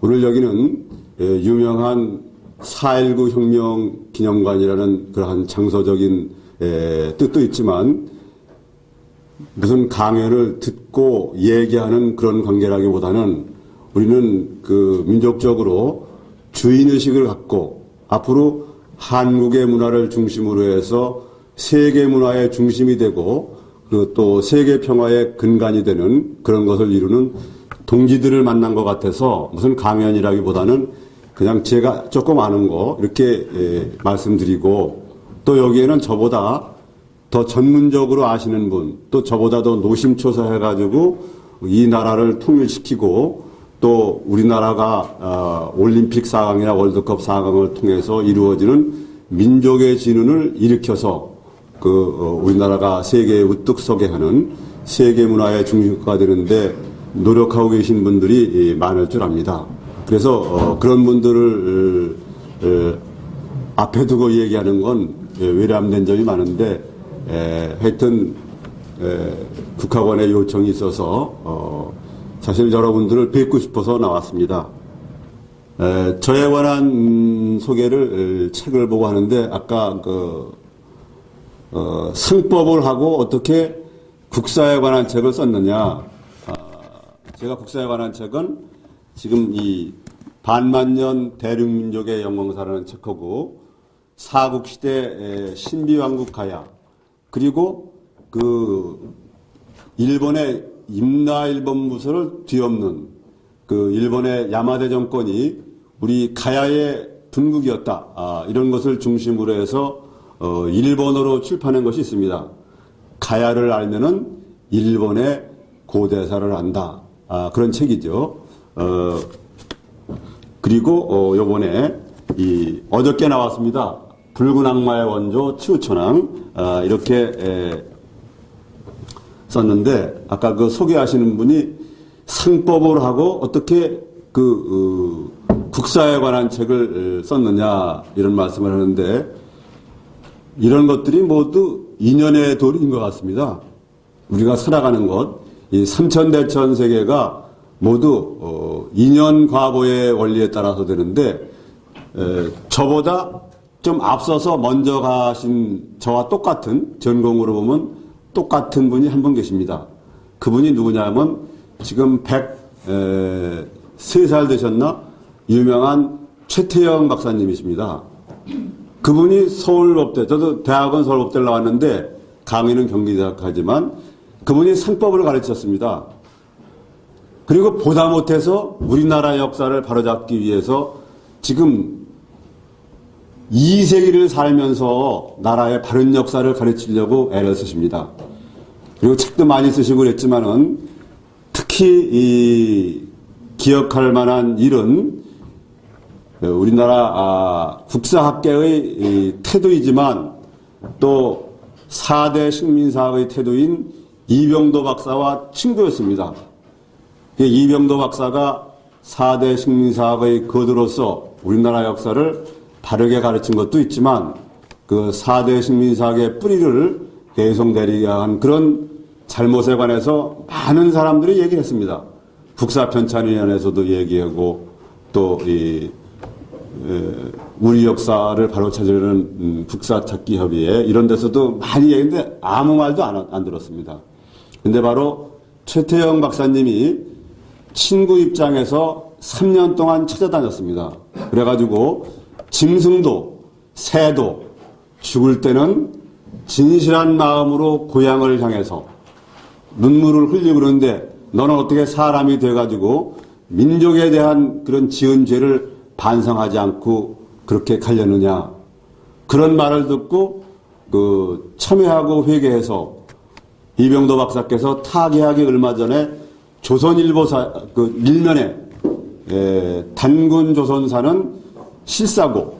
오늘 여기는 유명한 4.19 혁명 기념관이라는 그러한 장소적인 뜻도 있지만 무슨 강연을 듣고 얘기하는 그런 관계라기보다는 우리는 그 민족적으로 주인의식을 갖고 앞으로 한국의 문화를 중심으로 해서 세계 문화의 중심이 되고 또 세계 평화의 근간이 되는 그런 것을 이루는 동지들을 만난 것 같아서 무슨 강연이라기보다는 그냥 제가 조금 아는 거 이렇게 말씀드리고 또 여기에는 저보다 더 전문적으로 아시는 분 또 저보다 더 노심초사해가지고 이 나라를 통일시키고 또 우리나라가 올림픽 4강이나 월드컵 4강을 통해서 이루어지는 민족의 진운을 일으켜서 우리나라가 세계에 우뚝 서게 하는 세계 문화의 중심가가 되는데 노력하고 계신 분들이 많을 줄 압니다. 그래서 그런 분들을 앞에 두고 얘기하는 건 외람된 점이 많은데 하여튼 국학원의 요청이 있어서 사실 여러분들을 뵙고 싶어서 나왔습니다. 저에 관한 소개를 책을 보고 하는데 아까 승법을 하고 어떻게 국사에 관한 책을 썼느냐. 제가 국사에 관한 책은 지금 이 반만년 대륙민족의 영광사라는 책하고 사국시대 신비왕국 가야 그리고 일본의 임나일본무서를 뒤엎는 일본의 야마대 정권이 우리 가야의 분국이었다. 이런 것을 중심으로 해서 일본어로 출판한 것이 있습니다. 가야를 알면은 일본의 고대사를 안다. 그런 책이죠. 그리고 요번에 어저께 나왔습니다. 붉은 악마의 원조 치우천왕 이렇게 썼는데 아까 소개하시는 분이 상법을 하고 어떻게 국사에 관한 책을 썼느냐 이런 말씀을 하는데 이런 것들이 모두 인연의 도리인 것 같습니다. 우리가 살아가는 것, 이 삼천대천 세계가 모두 인연과보의 원리에 따라서 되는데 저보다 좀 앞서서 먼저 가신 저와 똑같은 전공으로 보면 똑같은 분이 한 분 계십니다. 그분이 누구냐면 지금 103살 되셨나? 유명한 최태영 박사님이십니다. 그분이 서울법대, 저도 대학은 서울법대를 나왔는데 강의는 경기대학 하지만 그분이 상법을 가르쳤습니다. 그리고 보다 못해서 우리나라 역사를 바로잡기 위해서 지금 2세기를 살면서 나라의 바른 역사를 가르치려고 애를 쓰십니다. 그리고 책도 많이 쓰시고 그랬지만은 특히 기억할 만한 일은 우리나라 국사학계의 태도이지만 또 4대 식민사학의 태도인 이병도 박사와 친구였습니다. 이병도 박사가 4대 식민사학의 거두로서 우리나라 역사를 바르게 가르친 것도 있지만 그 4대 식민사학의 뿌리를 대성대리한 그런 잘못에 관해서 많은 사람들이 얘기를 했습니다. 국사편찬위원회에서도 얘기하고 또 우리 역사를 바로 찾으려는 국사찾기 협의회 이런 데서도 많이 얘기했는데 아무 말도 안 들었습니다. 근데 바로 최태영 박사님이 친구 입장에서 3년 동안 찾아다녔습니다. 그래가지고 짐승도 새도 죽을 때는 진실한 마음으로 고향을 향해서 눈물을 흘리고 그러는데 너는 어떻게 사람이 돼가지고 민족에 대한 그런 지은 죄를 반성하지 않고 그렇게 가려느냐. 그런 말을 듣고 참회하고 회개해서 이병도 박사께서 타계하기 얼마 전에 조선일보사 일면에 단군조선사는 실사고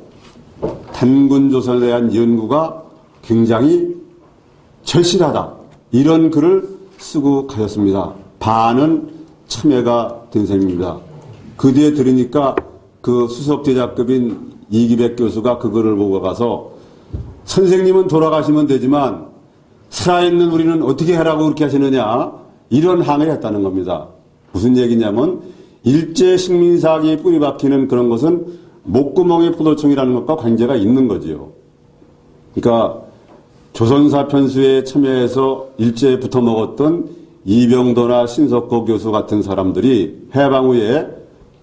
단군조선에 대한 연구가 굉장히 절실하다. 이런 글을 쓰고 가셨습니다. 반은 참회가 된 셈입니다. 그 뒤에 들으니까 그 수석제작급인 이기백 교수가 그 글을 보고 가서 선생님은 돌아가시면 되지만 살아있는 우리는 어떻게 하라고 그렇게 하시느냐 이런 항의를 했다는 겁니다. 무슨 얘기냐면 일제 식민사학이 뿌리 박히는 그런 것은 목구멍의 포도청이라는 것과 관계가 있는 거지요. 그러니까 조선사 편수에 참여해서 일제에 붙어먹었던 이병도나 신석호 교수 같은 사람들이 해방 후에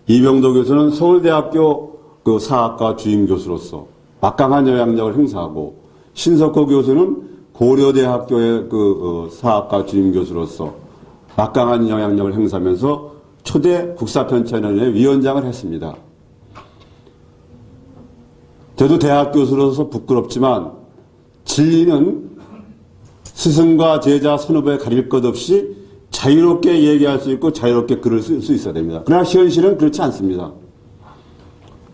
이병도 교수는 서울대학교 그 사학과 주임 교수로서 막강한 영향력을 행사하고 신석호 교수는 고려대학교의 그 사학과 주임 교수로서 막강한 영향력을 행사하면서 초대 국사편찬위원회 위원장을 했습니다. 저도 대학 교수로서 부끄럽지만 진리는 스승과 제자 선후배 가릴 것 없이 자유롭게 얘기할 수 있고 자유롭게 글을 쓸 수 있어야 됩니다. 그러나 현실은 그렇지 않습니다.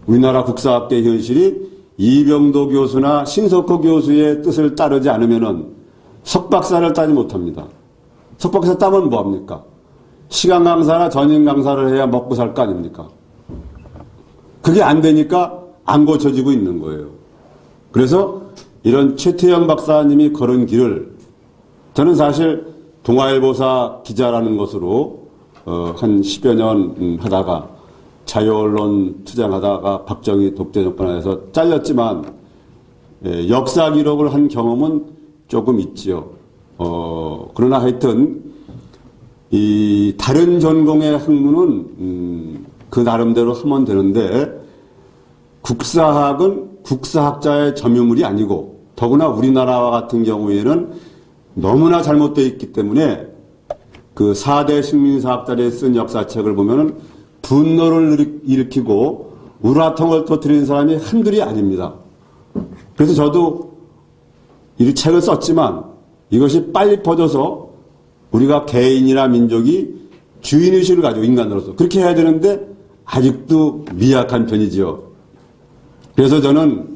우리나라 국사학계 현실이 이병도 교수나 신석호 교수의 뜻을 따르지 않으면 석박사를 따지 못합니다. 석박사 따면 뭐합니까? 시간 강사나 전임 강사를 해야 먹고 살 거 아닙니까? 그게 안 되니까 안 고쳐지고 있는 거예요. 그래서 이런 최태영 박사님이 걸은 길을 저는 사실 동아일보사 기자라는 것으로 한 10여 년 하다가 자유언론 투쟁하다가 박정희 독재 정권 안에서 잘렸지만 역사 기록을 한 경험은 조금 있지요. 그러나 하여튼 이 다른 전공의 학문은 그 나름대로 하면 되는데 국사학은 국사학자의 점유물이 아니고 더구나 우리나라와 같은 경우에는 너무나 잘못되어 있기 때문에 그 4대 식민사학자들이 쓴 역사책을 보면은 분노를 일으키고 우라통을 터뜨리는 사람이 한둘이 아닙니다. 그래서 저도 이 책을 썼지만 이것이 빨리 퍼져서 우리가 개인이나 민족이 주인의식을 가지고 인간으로서 그렇게 해야 되는데 아직도 미약한 편이지요. 그래서 저는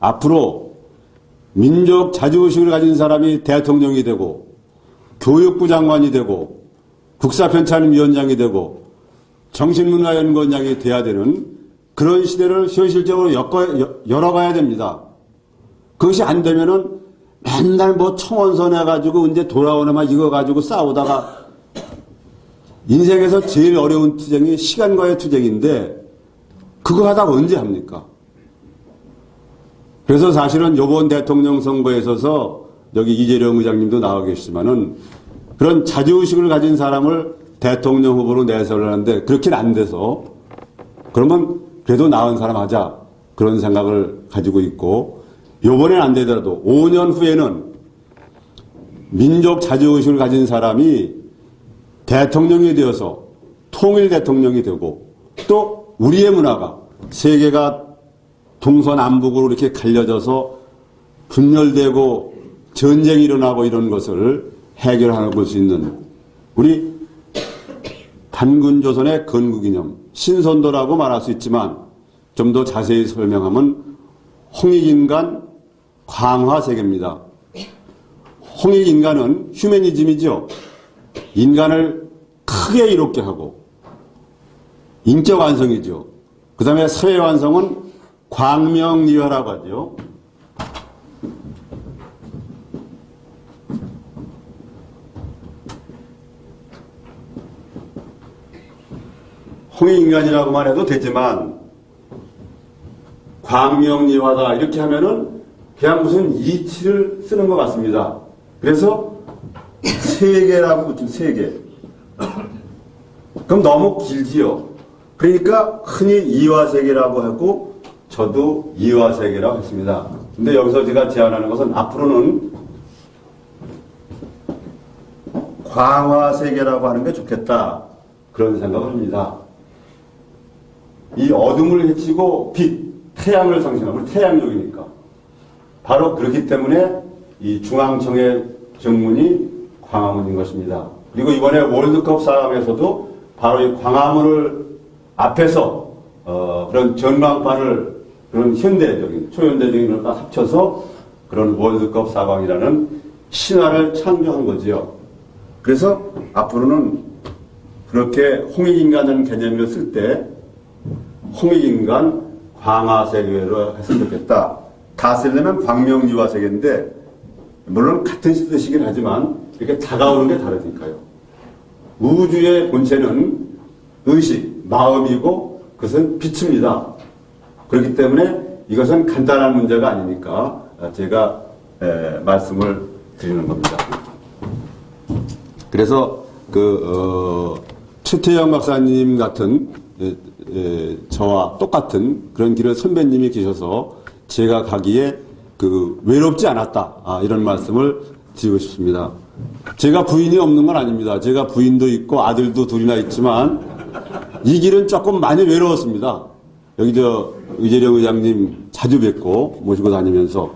앞으로 민족 자주의식을 가진 사람이 대통령이 되고 교육부 장관이 되고 국사편찬위원장이 되고 정신문화연구원장이 돼야 되는 그런 시대를 현실적으로 열어가야 됩니다. 그것이 안 되면은 맨날 뭐 청원선 해가지고 이제 돌아오나만 이거 가지고 싸우다가 인생에서 제일 어려운 투쟁이 시간과의 투쟁인데 그거 하다가 언제 합니까? 그래서 사실은 이번 대통령 선거에 있어서 여기 이재령 의장님도 나와 계시지만은 그런 자주의식을 가진 사람을 대통령 후보로 내세우려는데 그렇게는 안 돼서 그러면 그래도 나은 사람 하자 그런 생각을 가지고 있고 요번엔 안 되더라도 5년 후에는 민족 자주의식을 가진 사람이 대통령이 되어서 통일 대통령이 되고 또 우리의 문화가 세계가 동서남북으로 이렇게 갈려져서 분열되고 전쟁이 일어나고 이런 것을 해결하는 볼 수 있는 우리 단군조선의 건국이념 신선도라고 말할 수 있지만 좀 더 자세히 설명하면 홍익인간 광화세계입니다. 홍익인간은 휴머니즘이죠. 인간을 크게 이롭게 하고 인적 완성이죠. 그 다음에 사회 완성은 광명리화라고 하죠. 홍익인간이라고만 해도 되지만 광명리화다 이렇게 하면은 그냥 무슨 이치를 쓰는 것 같습니다. 그래서 세계라고 붙인 세계. 그럼 너무 길지요. 그러니까 흔히 이화세계라고 하고 저도 이화세계라고 했습니다. 근데 여기서 제가 제안하는 것은 앞으로는 광화세계라고 하는 게 좋겠다. 그런 생각을 합니다. 이 어둠을 헤치고 빛, 태양을 상징하고 우리 태양족이니까. 바로 그렇기 때문에 이 중앙청의 정문이 광화문인 것입니다. 그리고 이번에 월드컵 싸움에서도 바로 이 광화문을 앞에서 그런 전광판을 그런 현대적인 초현대적인 걸 다 합쳐서 그런 월드컵 사광이라는 신화를 창조한 거지요. 그래서 앞으로는 그렇게 홍익인간이라는 개념을 쓸 때 홍익인간 광화세계로 했으면 좋겠다. 다 쓰려면 광명리화세계인데 물론 같은 뜻이긴 하지만 이렇게 다가오는 게 다르니까요. 우주의 본체는 의식, 마음이고 그것은 빛입니다. 그렇기 때문에 이것은 간단한 문제가 아니니까 제가 말씀을 드리는 겁니다. 그래서 최태영 박사님 같은 저와 똑같은 그런 길을 선배님이 계셔서 제가 가기에 외롭지 않았다. 이런 말씀을 드리고 싶습니다. 제가 부인이 없는 건 아닙니다. 제가 부인도 있고 아들도 둘이나 있지만 이 길은 조금 많이 외로웠습니다. 여기 의재령 의장님 자주 뵙고 모시고 다니면서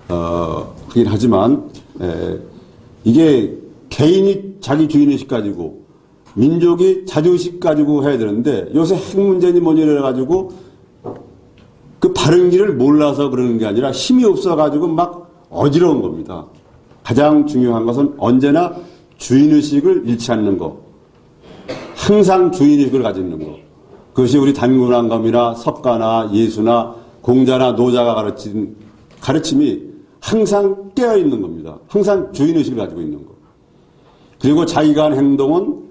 하긴 하지만 이게 개인이 자기 주인의식 가지고 민족이 자주의식 가지고 해야 되는데 요새 핵 문제니 뭐니 이래가지고 그 바른 길을 몰라서 그러는 게 아니라 힘이 없어가지고 막 어지러운 겁니다. 가장 중요한 것은 언제나 주인의식을 잃지 않는 것. 항상 주인의식을 가지는 것. 그것이 우리 단군왕검이나 석가나 예수나 공자나 노자가 가르친 가르침이 항상 깨어있는 겁니다. 항상 주인의식을 가지고 있는 것. 그리고 자기가 한 행동은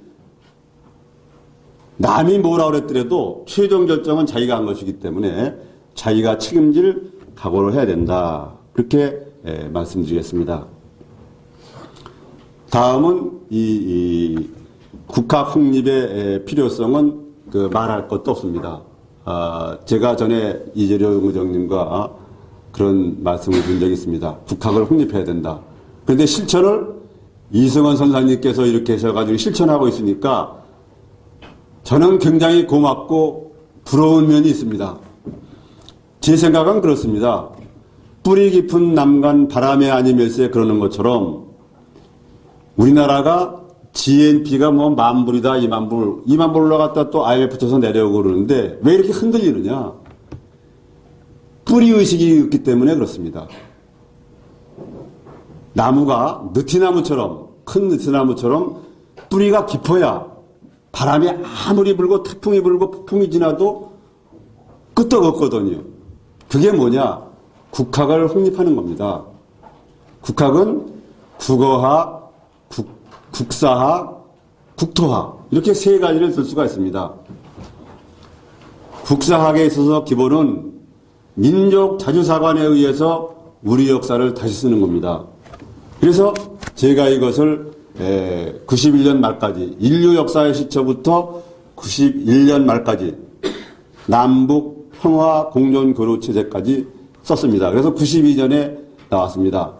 남이 뭐라 그랬더라도 최종 결정은 자기가 한 것이기 때문에 자기가 책임질 각오를 해야 된다. 그렇게 말씀드리겠습니다. 다음은 이 국학 확립의 필요성은 말할 것도 없습니다. 제가 전에 이재령 의장님과 그런 말씀을 드린 적이 있습니다. 국학을 확립해야 된다. 그런데 실천을 이승원 선사님께서 이렇게 하셔가지고 실천하고 있으니까 저는 굉장히 고맙고 부러운 면이 있습니다. 제 생각은 그렇습니다. 뿌리 깊은 남간 바람에 아니면서 그러는 것처럼 우리나라가 GNP가 뭐 10,000불이다, 20,000불, 20,000불 올라갔다 또 IMF에서 내려오고 그러는데 왜 이렇게 흔들리느냐? 뿌리의식이 있기 때문에 그렇습니다. 나무가 느티나무처럼, 큰 느티나무처럼 뿌리가 깊어야 바람이 아무리 불고 태풍이 불고 폭풍이 지나도 끄떡없거든요. 그게 뭐냐? 국학을 확립하는 겁니다. 국학은 국어학, 국사학, 국토학 이렇게 세 가지를 들 수가 있습니다. 국사학에 있어서 기본은 민족 자주사관에 의해서 우리 역사를 다시 쓰는 겁니다. 그래서 제가 이것을 91년 말까지 인류 역사의 시초부터 91년 말까지 남북 평화 공존 교류 체제까지 썼습니다. 그래서 92년에 나왔습니다.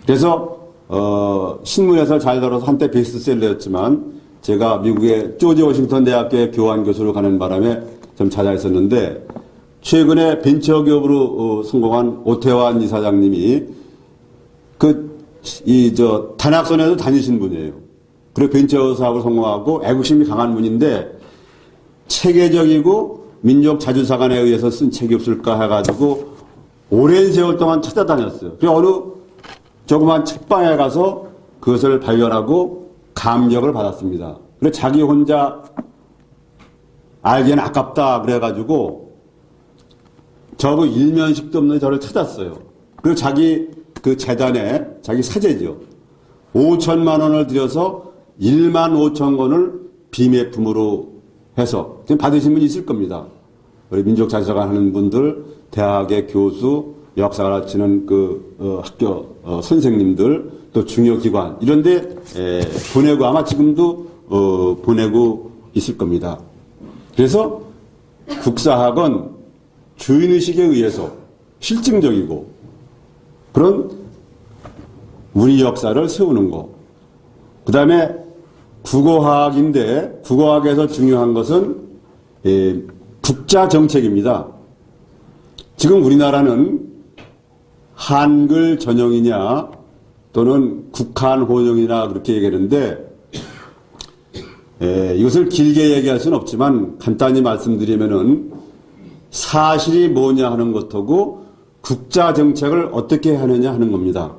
그래서 신문에서 잘 다뤄서 한때 베스트셀러였지만 제가 미국의 조지 워싱턴 대학교에 교환 교수로 가는 바람에 좀 찾아있었는데 최근에 벤처기업으로 성공한 오태환 이사장님이 단학선에도 다니신 분이에요. 그리고 벤처 사업을 성공하고 애국심이 강한 분인데 체계적이고 민족 자주사관에 의해서 쓴 책이 없을까 해가지고 오랜 세월 동안 찾아다녔어요. 그래서 어느 조그만 책방에 가서 그것을 발견하고 감격을 받았습니다. 그래서 자기 혼자 알기엔 아깝다 그래가지고 저거 일면식도 없는 저를 찾았어요. 그리고 자기 그 재단에 자기 사재죠. 5천만 원을 들여서 15,000권을 비매품으로 해서 지금 받으신 분이 있을 겁니다. 우리 민족자주사관 하는 분들, 대학의 교수, 역사 가르치는 학교 선생님들, 또 중요기관 이런데 보내고 아마 지금도 보내고 있을 겁니다. 그래서 국사학은 주인의식에 의해서 실증적이고 그런 우리 역사를 세우는 거. 그 다음에 국어학인데 국어학에서 중요한 것은 국자 정책입니다. 지금 우리나라는 한글 전형이냐 또는 국한 혼용이나 그렇게 얘기하는데 이것을 길게 얘기할 수는 없지만 간단히 말씀드리면은 사실이 뭐냐 하는 것하고 국자 정책을 어떻게 하느냐 하는 겁니다.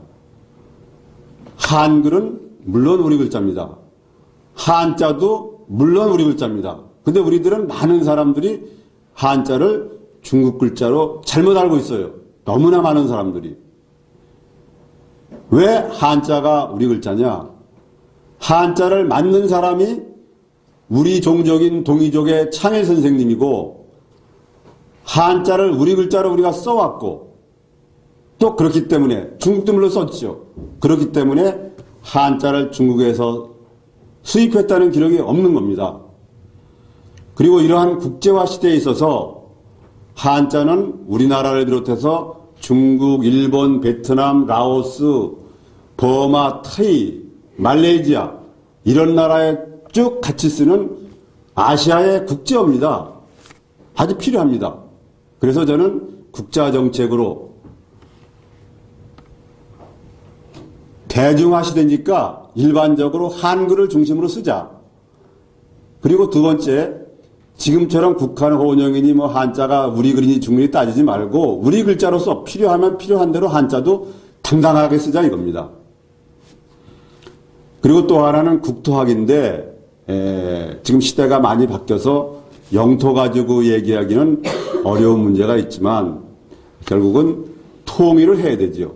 한글은 물론 우리 글자입니다. 한자도 물론 우리 글자입니다. 근데 우리들은 많은 사람들이 한자를 중국 글자로 잘못 알고 있어요. 너무나 많은 사람들이. 왜 한자가 우리 글자냐? 한자를 만든 사람이 우리 종족인 동이족의 창해 선생님이고 한자를 우리 글자로 우리가 써왔고 또 그렇기 때문에 중국도 물론 썼죠. 그렇기 때문에 한자를 중국에서 수입했다는 기록이 없는 겁니다. 그리고 이러한 국제화 시대에 있어서 한자는 우리나라를 비롯해서 중국, 일본, 베트남, 라오스, 버마, 타이, 말레이시아 이런 나라에 쭉 같이 쓰는 아시아의 국제어입니다. 아주 필요합니다. 그래서 저는 국가정책으로 대중화 시대니까 일반적으로 한글을 중심으로 쓰자. 그리고 두 번째, 지금처럼 북한 혼용이니 뭐 한자가 우리 글이니 중글이 따지지 말고 우리 글자로서 필요하면 필요한 대로 한자도 당당하게 쓰자 이겁니다. 그리고 또 하나는 국토학인데 지금 시대가 많이 바뀌어서 영토 가지고 얘기하기는 어려운 문제가 있지만 결국은 통일을 해야 되죠.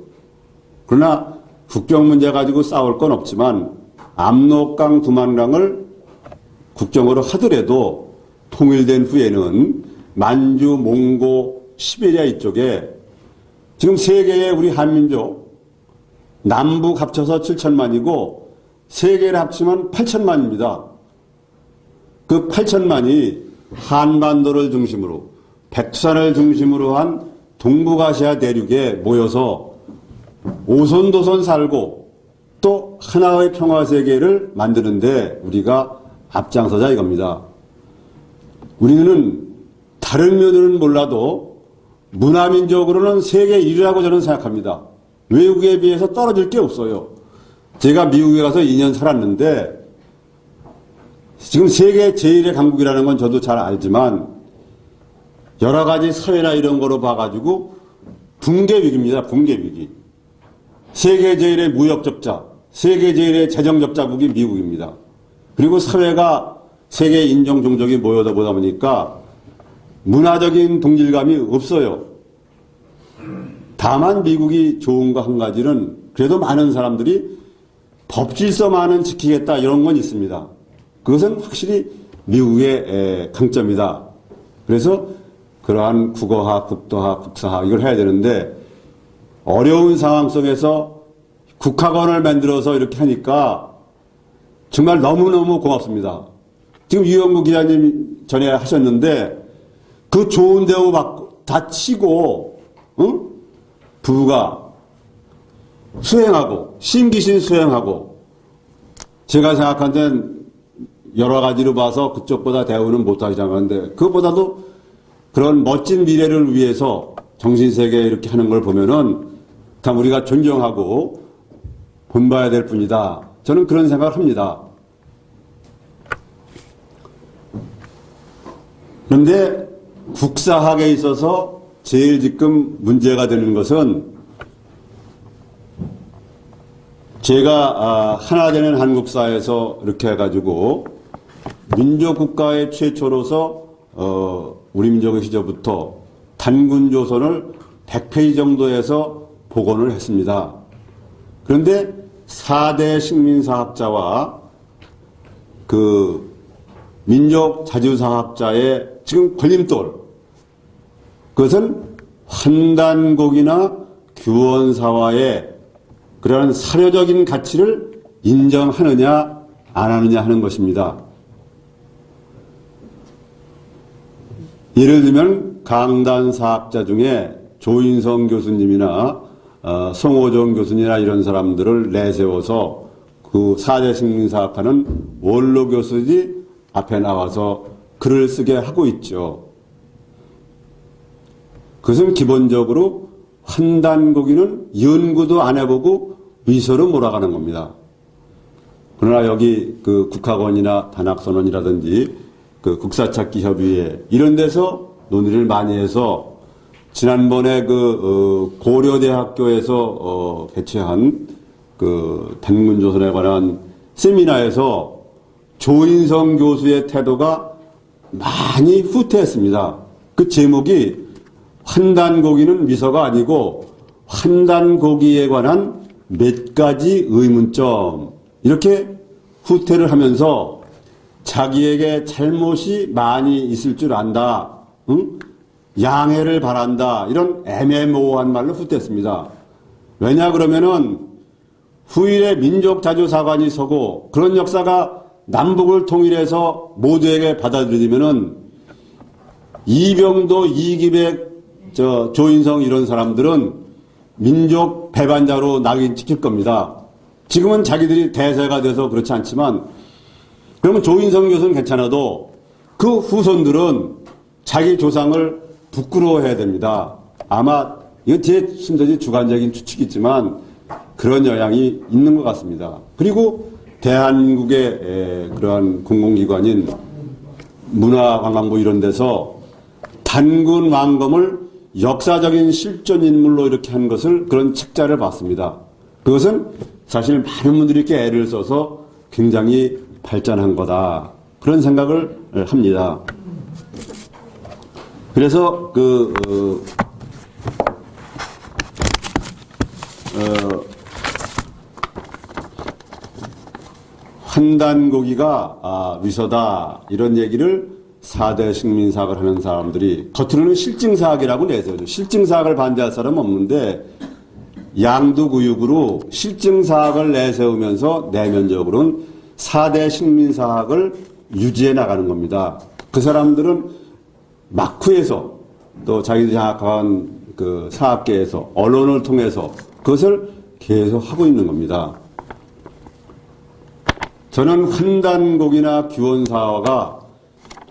그러나 국경 문제 가지고 싸울 건 없지만 압록강 두만강을 국경으로 하더라도 통일된 후에는 만주, 몽고, 시베리아 이쪽에 지금 세계의 우리 한민족 남북 합쳐서 7천만이고 세계를 합치면 8천만입니다. 그 8천만이 한반도를 중심으로 백두산을 중심으로 한 동북아시아 대륙에 모여서 오손도손 살고 또 하나의 평화세계를 만드는데 우리가 앞장서자 이겁니다. 우리는 다른 면으로는 몰라도 문화민족으로는 세계 1위라고 저는 생각합니다. 외국에 비해서 떨어질 게 없어요. 제가 미국에 가서 2년 살았는데 지금 세계 제1의 강국이라는 건 저도 잘 알지만 여러 가지 사회나 이런 거로 봐가지고 붕괴 위기입니다. 붕괴 위기. 세계 제1의 무역 적자, 세계 제1의 재정 적자국이 미국입니다. 그리고 사회가 세계 인종 종족이 모여다 보다 보니까 문화적인 동질감이 없어요. 다만 미국이 좋은 거 한 가지는 그래도 많은 사람들이 법질서만은 지키겠다 이런 건 있습니다. 그것은 확실히 미국의 강점이다. 그래서 그러한 국어학, 국도학, 국사학 이걸 해야 되는데 어려운 상황 속에서 국학원을 만들어서 이렇게 하니까 정말 너무너무 고맙습니다. 지금 유영구 기자님 전에 하셨는데 그 좋은 대우 받고 다 치고 부가 수행하고 신기신 수행하고 제가 생각한 데는 여러 가지로 봐서 그쪽보다 대우는 못하기 생각하는데 그것보다도 그런 멋진 미래를 위해서 정신세계 이렇게 하는 걸 보면은 참 우리가 존경하고 본봐야 될 뿐이다. 저는 그런 생각을 합니다. 그런데 국사학에 있어서 제일 지금 문제가 되는 것은 제가 하나 되는 한국사에서 이렇게 해가지고 민족국가의 최초로서 우리 민족의 시절부터 단군조선을 100페이지 정도에서 복원을 했습니다. 그런데 4대 식민사학자와 그 민족자주사학자의 지금 걸림돌, 그것은 환단곡이나 규원사화의 그러한 사료적인 가치를 인정하느냐 안 하느냐 하는 것입니다. 예를 들면 강단사학자 중에 조인성 교수님이나 송호정 교수님이나 이런 사람들을 내세워서 그 4대 식민사학하는 원로 교수들이 앞에 나와서 글을 쓰게 하고 있죠. 그것은 기본적으로 환단고기는 연구도 안 해보고 위서로 몰아가는 겁니다. 그러나 여기 그 국학원이나 단학선원이라든지 그 국사찾기 협의회 이런 데서 논의를 많이 해서 지난번에 그 고려대학교에서 개최한 그 단군조선에 관한 세미나에서 조인성 교수의 태도가 많이 후퇴했습니다. 그 제목이 환단고기는 미서가 아니고 환단고기에 관한 몇 가지 의문점 이렇게 후퇴를 하면서 자기에게 잘못이 많이 있을 줄 안다. 응? 양해를 바란다. 이런 애매모호한 말로 훗댔습니다. 왜냐 그러면은 후일에 민족자주사관이 서고 그런 역사가 남북을 통일해서 모두에게 받아들이면은 이병도, 이기백, 조인성 이런 사람들은 민족 배반자로 낙인 찍힐 겁니다. 지금은 자기들이 대세가 돼서 그렇지 않지만 그러면 조인성 교수는 괜찮아도 그 후손들은 자기 조상을 부끄러워해야 됩니다. 아마 이건 제 순전히 주관적인 추측이지만 그런 영향이 있는 것 같습니다. 그리고 대한민국의 그러한 공공기관인 문화관광부 이런 데서 단군 왕검을 역사적인 실존 인물로 이렇게 한 것을 그런 책자를 봤습니다. 그것은 사실 많은 분들이 이렇게 애를 써서 굉장히 발전한 거다. 그런 생각을 합니다. 그래서 환단고기가 위서다 이런 얘기를 4대 식민사학을 하는 사람들이 겉으로는 실증사학이라고 내세워요. 실증사학을 반대할 사람은 없는데 양두구육으로 실증사학을 내세우면서 내면적으로는 4대 식민사학을 유지해 나가는 겁니다. 그 사람들은 막후에서 또 자기들이 장악한 그 사학계에서 언론을 통해서 그것을 계속 하고 있는 겁니다. 저는 환단곡이나 규원사화가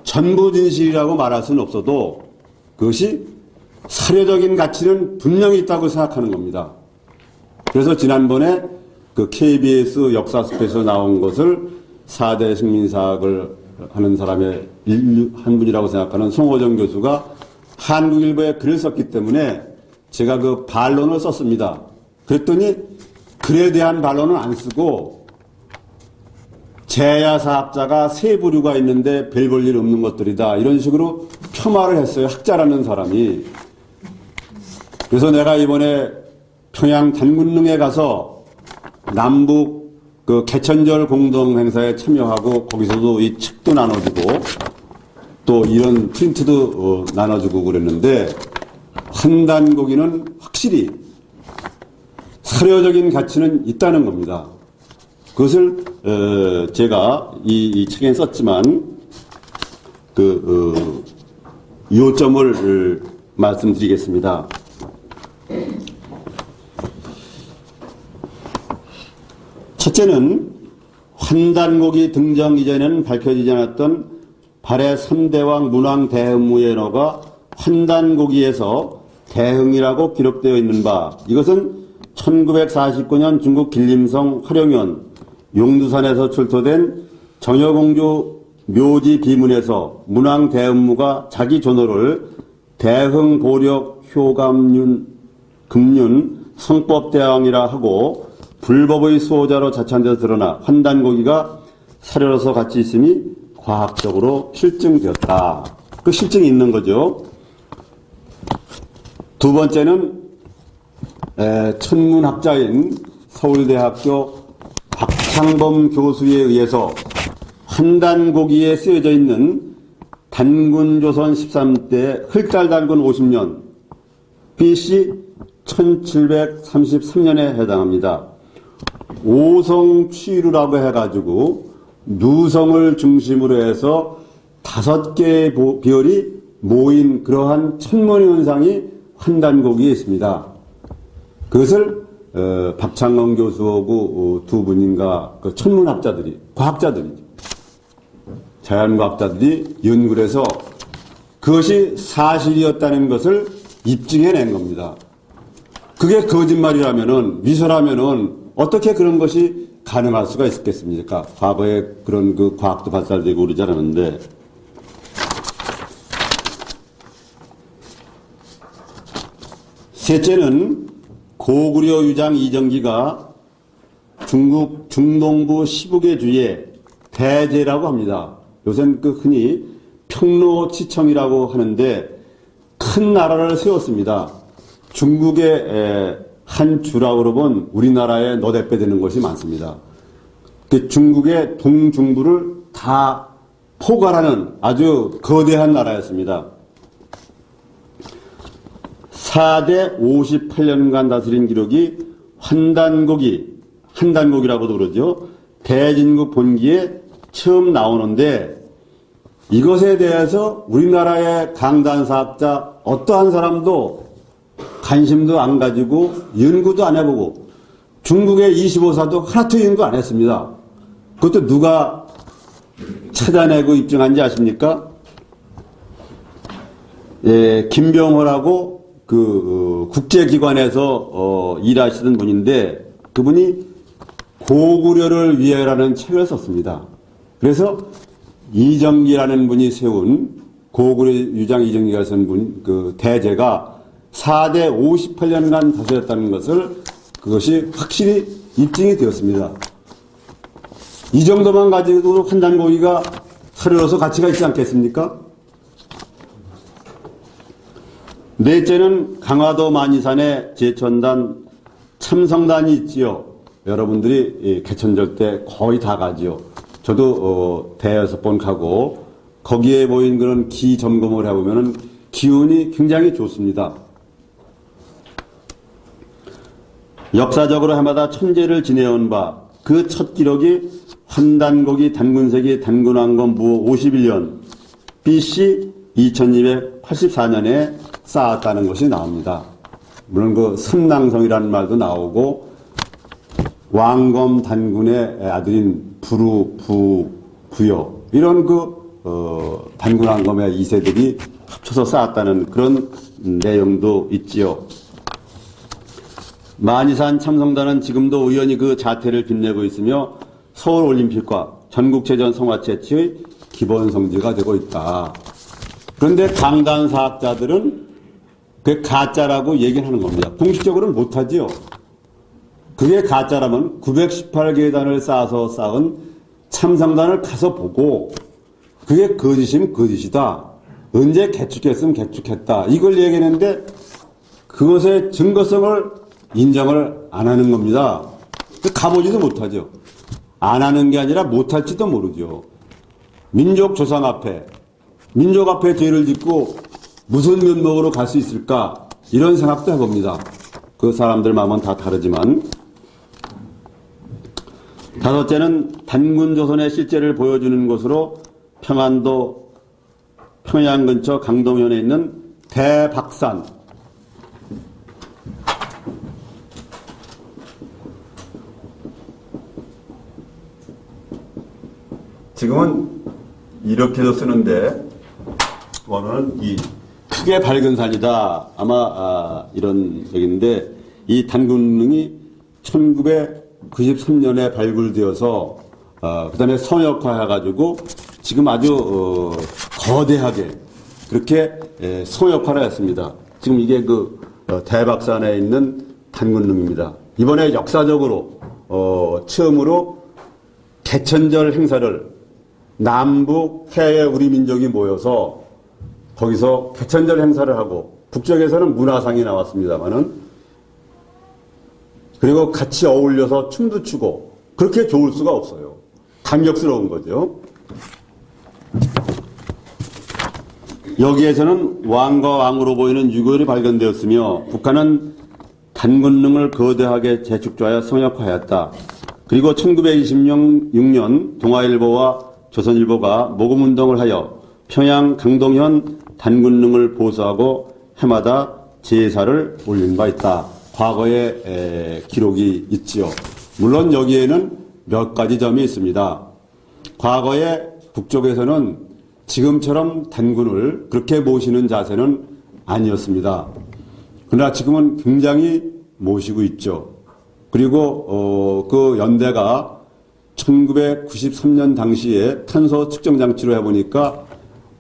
전부 진실이라고 말할 수는 없어도 그것이 사료적인 가치는 분명히 있다고 생각하는 겁니다. 그래서 지난번에 그 KBS 역사숲에서 나온 것을 4대 식민사학을 하는 사람의 한 분이라고 생각하는 송호정 교수가 한국일보에 글을 썼기 때문에 제가 그 반론을 썼습니다. 그랬더니 글에 대한 반론은 안 쓰고 제야사학자가 세 부류가 있는데 별 볼 일 없는 것들이다. 이런 식으로 폄하를 했어요. 학자라는 사람이. 그래서 내가 이번에 평양 단군릉에 가서 남북 그 개천절 공동행사에 참여하고 거기서도 이 책도 나눠주고 또 이런 프린트도 나눠주고 그랬는데 환단고기는 확실히 사료적인 가치는 있다는 겁니다. 그것을 제가 이 책에 썼지만 그 요점을 말씀드리겠습니다. 첫째는 환단곡이 등장 이전에는 밝혀지지 않았던 발해 3대왕 문왕 대흥무의 연호가 환단곡이에서 대흥이라고 기록되어 있는 바, 이것은 1949년 중국 길림성 활용현 용두산에서 출토된 정여공주 묘지 비문에서 문왕 대음무가 자기 존호를 대흥 보력 효감윤 금륜 성법대왕이라 하고 불법의 수호자로 자찬돼서 드러나 환단고기가 사료로서 가치 있음이 과학적으로 실증되었다. 그 실증이 있는 거죠. 두 번째는 천문학자인 서울대학교 박창범 교수에 의해서 환단고기에 쓰여져 있는 단군조선 13대 흑달단군 50년 BC 1733년에 해당합니다. 오성취루라고 해가지고 누성을 중심으로 해서 5개의 비열이 모인 그러한 천문현상이 환단고기에 있습니다. 그것을 박창범 교수하고 두 분인가 그 천문학자들이, 과학자들이죠. 자연과학자들이 연구를 해서 그것이 사실이었다는 것을 입증해낸 겁니다. 그게 거짓말이라면은, 미소라면은 어떻게 그런 것이 가능할 수가 있었겠습니까? 과거에 그런 그 과학도 발달되고 그러지 않았는데. 셋째는 고구려 유장 이정기가 중국 중동부 시북의 주에 대제라고 합니다. 요새는 그 흔히 평로치청이라고 하는데 큰 나라를 세웠습니다. 중국의 한 주라고 그러면 우리나라에 너댓배 되는 것이 많습니다. 그 중국의 동중부를 다 포괄하는 아주 거대한 나라였습니다. 4대 58년간 다스린 기록이 한단국이라고도 그러죠. 대진국 본기에 처음 나오는데 이것에 대해서 우리나라의 강단사학자 어떠한 사람도 관심도 안 가지고 연구도 안 해보고 중국의 25사도 하나도 연구 안 했습니다. 그것도 누가 찾아내고 입증한지 아십니까? 예, 김병호라고 국제기관에서 일하시던 분인데 그분이 고구려를 위해라는 책을 썼습니다. 그래서 이정기라는 분이 세운 고구려 유장 이정기가 쓴 대제가 4대 58년간 다스렸다는 그것이 확실히 입증이 되었습니다. 이 정도만 가지고도 한단고기가 사료로서 가치가 있지 않겠습니까? 넷째는 강화도 만이산에 제천단 참성단이 있지요. 여러분들이 개천절 때 거의 다 가지요. 저도 대여섯 번 가고 거기에 모인 그런 기 점검을 해보면 기운이 굉장히 좋습니다. 역사적으로 해마다 천재를 지내온 바 그 첫 기록이 한단고기 단군세기 단군왕건 무 51년 BC 2284년에 쌓았다는 것이 나옵니다. 물론 그 선낭성이라는 말도 나오고 왕검 단군의 아들인 부여 이런 단군 왕검의 2세들이 합쳐서 쌓았다는 그런 내용도 있지요. 만이산 참성단은 지금도 우연히 그 자태를 빛내고 있으며 서울올림픽과 전국체전 성화채취의 기본 성지가 되고 있다. 그런데 강단사학자들은 그게 가짜라고 얘기하는 겁니다. 공식적으로는 못하지요. 그게 가짜라면 918계단을 쌓아서 쌓은 참성단을 가서 보고 그게 거짓이면 거짓이다. 언제 개축했으면 개축했다. 이걸 얘기했는데 그것의 증거성을 인정을 안 하는 겁니다. 가보지도 못하죠. 안 하는 게 아니라 못할지도 모르죠. 민족 조상 앞에, 민족 앞에 죄를 짓고 무슨 면목으로 갈 수 있을까? 이런 생각도 해봅니다. 그 사람들 마음은 다 다르지만. 다섯째는 단군조선의 실제를 보여주는 곳으로 평안도 평양 근처 강동현에 있는 대박산. 지금은 이렇게도 쓰는데 원어는 이 크게 밝은 산이다. 아마 이런 얘기인데 이 단군릉이 1993년에 발굴되어서 그 다음에 성역화해가지고 지금 아주 거대하게 그렇게 성역화를 했습니다. 지금 이게 대박산에 있는 단군릉입니다. 이번에 역사적으로 처음으로 개천절 행사를 남북 해외 우리 민족이 모여서 거기서 개천절 행사를 하고 북쪽에서는 문화상이 나왔습니다만은 그리고 같이 어울려서 춤도 추고 그렇게 좋을 수가 없어요. 감격스러운 거죠. 여기에서는 왕과 왕으로 보이는 유골이 발견되었으며 북한은 단군릉을 거대하게 재축조하여 성역화하였다. 그리고 1926년 동아일보와 조선일보가 모금운동을 하여 평양 강동현 단군릉을 보수하고 해마다 제사를 올린 바 있다. 과거에 기록이 있지요. 물론 여기에는 몇 가지 점이 있습니다. 과거에 북쪽에서는 지금처럼 단군을 그렇게 모시는 자세는 아니었습니다. 그러나 지금은 굉장히 모시고 있죠. 그리고 그 연대가 1993년 당시에 탄소 측정 장치로 해보니까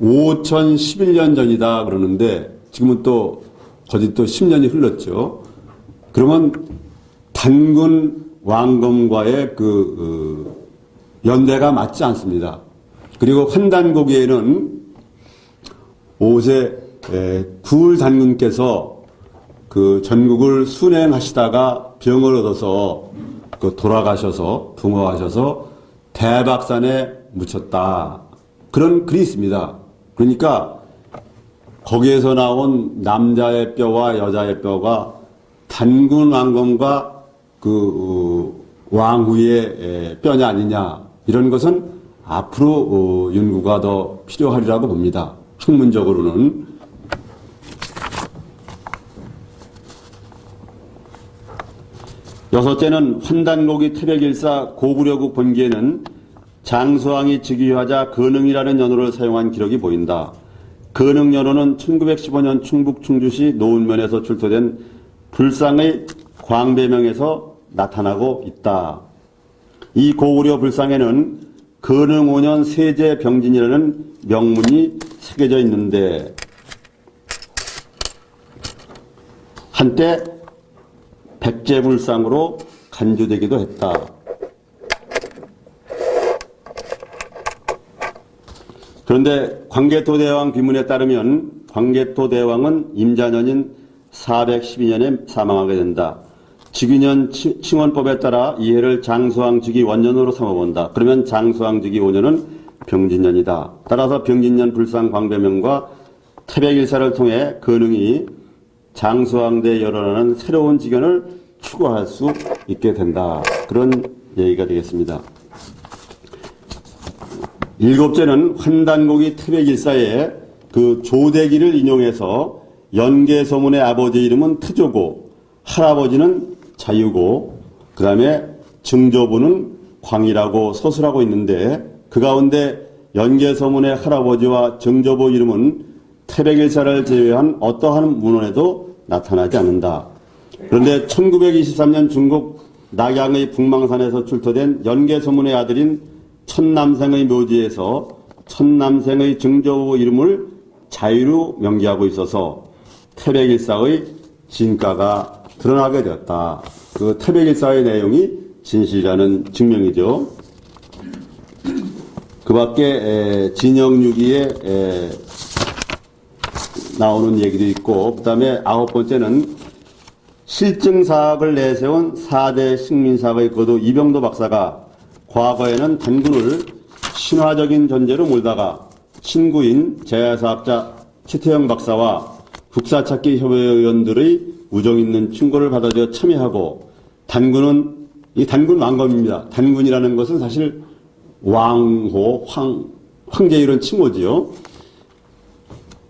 5011년 전이다 그러는데 지금은 또 거짓 또 10년이 흘렀죠. 그러면 단군 왕검과의 연대가 맞지 않습니다. 그리고 한단고기에는 5세 구울 단군께서 전국을 순행하시다가 병을 얻어서 돌아가셔서 부모하셔서 대박산에 묻혔다. 그런 글이 있습니다. 그러니까 거기에서 나온 남자의 뼈와 여자의 뼈가 단군 왕건과 왕후의 뼈냐 아니냐 이런 것은 앞으로 연구가 더 필요하리라고 봅니다. 학문적으로는. 여섯째는 환단고기 태백일사 고구려국 본기에는 장수왕이 즉위하자 근흥이라는 연호를 사용한 기록이 보인다. 근흥 연호는 1915년 충북 충주시 노은면에서 출토된 불상의 광배명에서 나타나고 있다. 이 고구려 불상에는 근흥 5년 세제병진이라는 명문이 새겨져 있는데 한때 백제불상으로 간주되기도 했다. 그런데 광개토대왕 비문에 따르면 광개토대왕은 임자년인 412년에 사망하게 된다. 즉위년 칭원법에 따라 이 해를 장수왕 즉위 원년으로 삼아본다. 그러면 장수왕 즉위 5년은 병진년이다. 따라서 병진년 불상 광배명과 태백일사를 통해 근흥이 장수왕대에 열어나는 새로운 지견을 추구할 수 있게 된다. 그런 얘기가 되겠습니다. 일곱째는 환단고기 태백일사의 그 조대기를 인용해서 연개소문의 아버지 이름은 트조고 할아버지는 자유고 그 다음에 증조부는 광이라고 서술하고 있는데 그 가운데 연개소문의 할아버지와 증조부 이름은 태백일사를 제외한 어떠한 문헌에도 나타나지 않는다. 그런데 1923년 중국 낙양의 북망산에서 출토된 연개소문의 아들인 천남생의 묘지에서 천남생의 증조부 이름을 자유로 명기하고 있어서 태백일사의 진가가 드러나게 되었다. 그 태백일사의 내용이 진실이라는 증명이죠. 그 밖에 진영유기에 나오는 얘기도 있고, 그 다음에 아홉 번째는 실증사학을 내세운 4대 식민사학의 거도 이병도 박사가 과거에는 단군을 신화적인 존재로 몰다가 친구인 제야사학자 최태영 박사와 국사찾기 협회의원들의 우정 있는 충고를 받아들여 참여하고 단군은 이 단군 왕검입니다. 단군이라는 것은 사실 왕호, 황제 이런 칭호지요.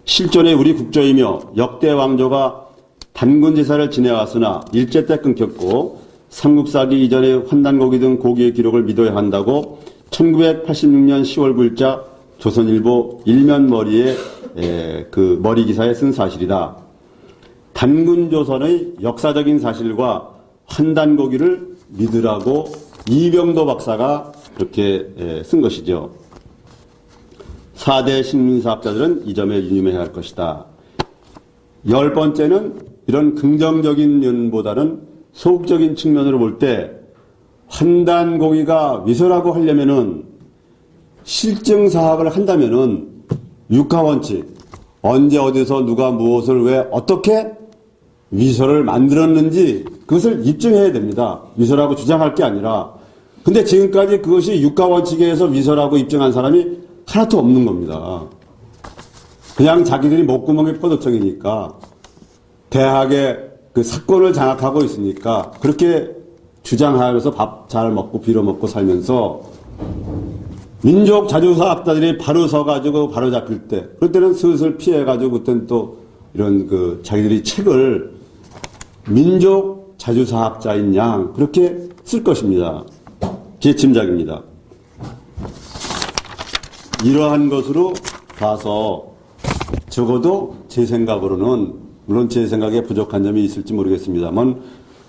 실존의 우리 국조이며 역대 왕조가 단군 제사를 지내왔으나 일제 때 끊겼고 삼국사기 이전의 환단고기 등 고기의 기록을 믿어야 한다고 1986년 10월 9일자 조선일보 일면 머리에 그 머리 기사에 쓴 사실이다. 단군조선의 역사적인 사실과 환단고기를 믿으라고 이병도 박사가 그렇게 쓴 것이죠. 4대 식민사학자들은 이 점에 유념해야 할 것이다. 열 번째는 이런 긍정적인 면보다는 소극적인 측면으로 볼 때 환단고기가 위서라고 하려면은 실증사학을 한다면은 육하원칙, 언제 어디서 누가 무엇을 왜 어떻게 위서를 만들었는지 그것을 입증해야 됩니다. 위서라고 주장할 게 아니라. 근데 지금까지 그것이 육하원칙에 의해서 위서라고 입증한 사람이 하나도 없는 겁니다. 그냥 자기들이 목구멍이 포도청이니까 대학에 그 사건을 장악하고 있으니까 그렇게 주장하면서 밥 잘 먹고 빌어먹고 살면서 민족 자주사학자들이 바로 서가지고 바로 잡힐 때 그럴 때는 슬슬 피해가지고 그때는 또 이런 그 자기들이 책을 민족 자주사학자인 양 그렇게 쓸 것입니다. 제 짐작입니다. 이러한 것으로 봐서 적어도 제 생각으로는 물론 제 생각에 부족한 점이 있을지 모르겠습니다만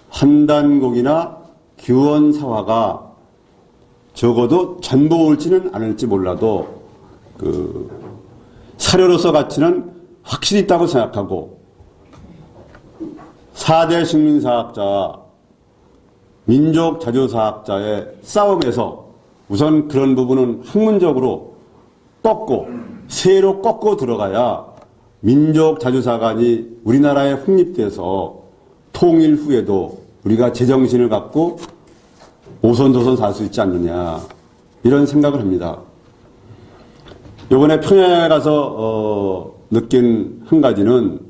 환단곡이나 규원사화가 적어도 전부 옳지는 않을지 몰라도 그 사료로서 가치는 확실히 있다고 생각하고 4대 식민사학자와 민족 자주사학자의 싸움에서 우선 그런 부분은 학문적으로 꺾고 새로 꺾고 들어가야 민족 자주사관이 우리나라에 확립돼서 통일 후에도 우리가 제정신을 갖고 오손도손 살 수 있지 않느냐 이런 생각을 합니다. 요번에 평양에 가서 느낀 한 가지는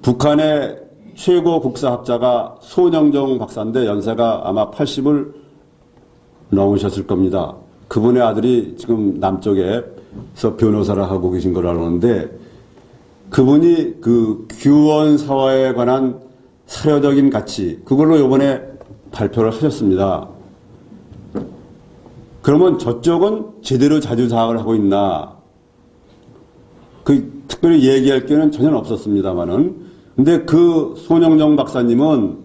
북한의 최고 국사학자가 손영정 박사인데 연세가 아마 80을 넘으셨을 겁니다. 그분의 아들이 지금 남쪽에서 변호사를 하고 계신 걸 알았는데 그분이 그 규원 사화에 관한 사료적인 가치 그걸로 요번에 발표를 하셨습니다. 그러면 저쪽은 제대로 자주사학을 하고 있나? 그 특별히 얘기할 게는 전혀 없었습니다만은 근데 그 손영정 박사님은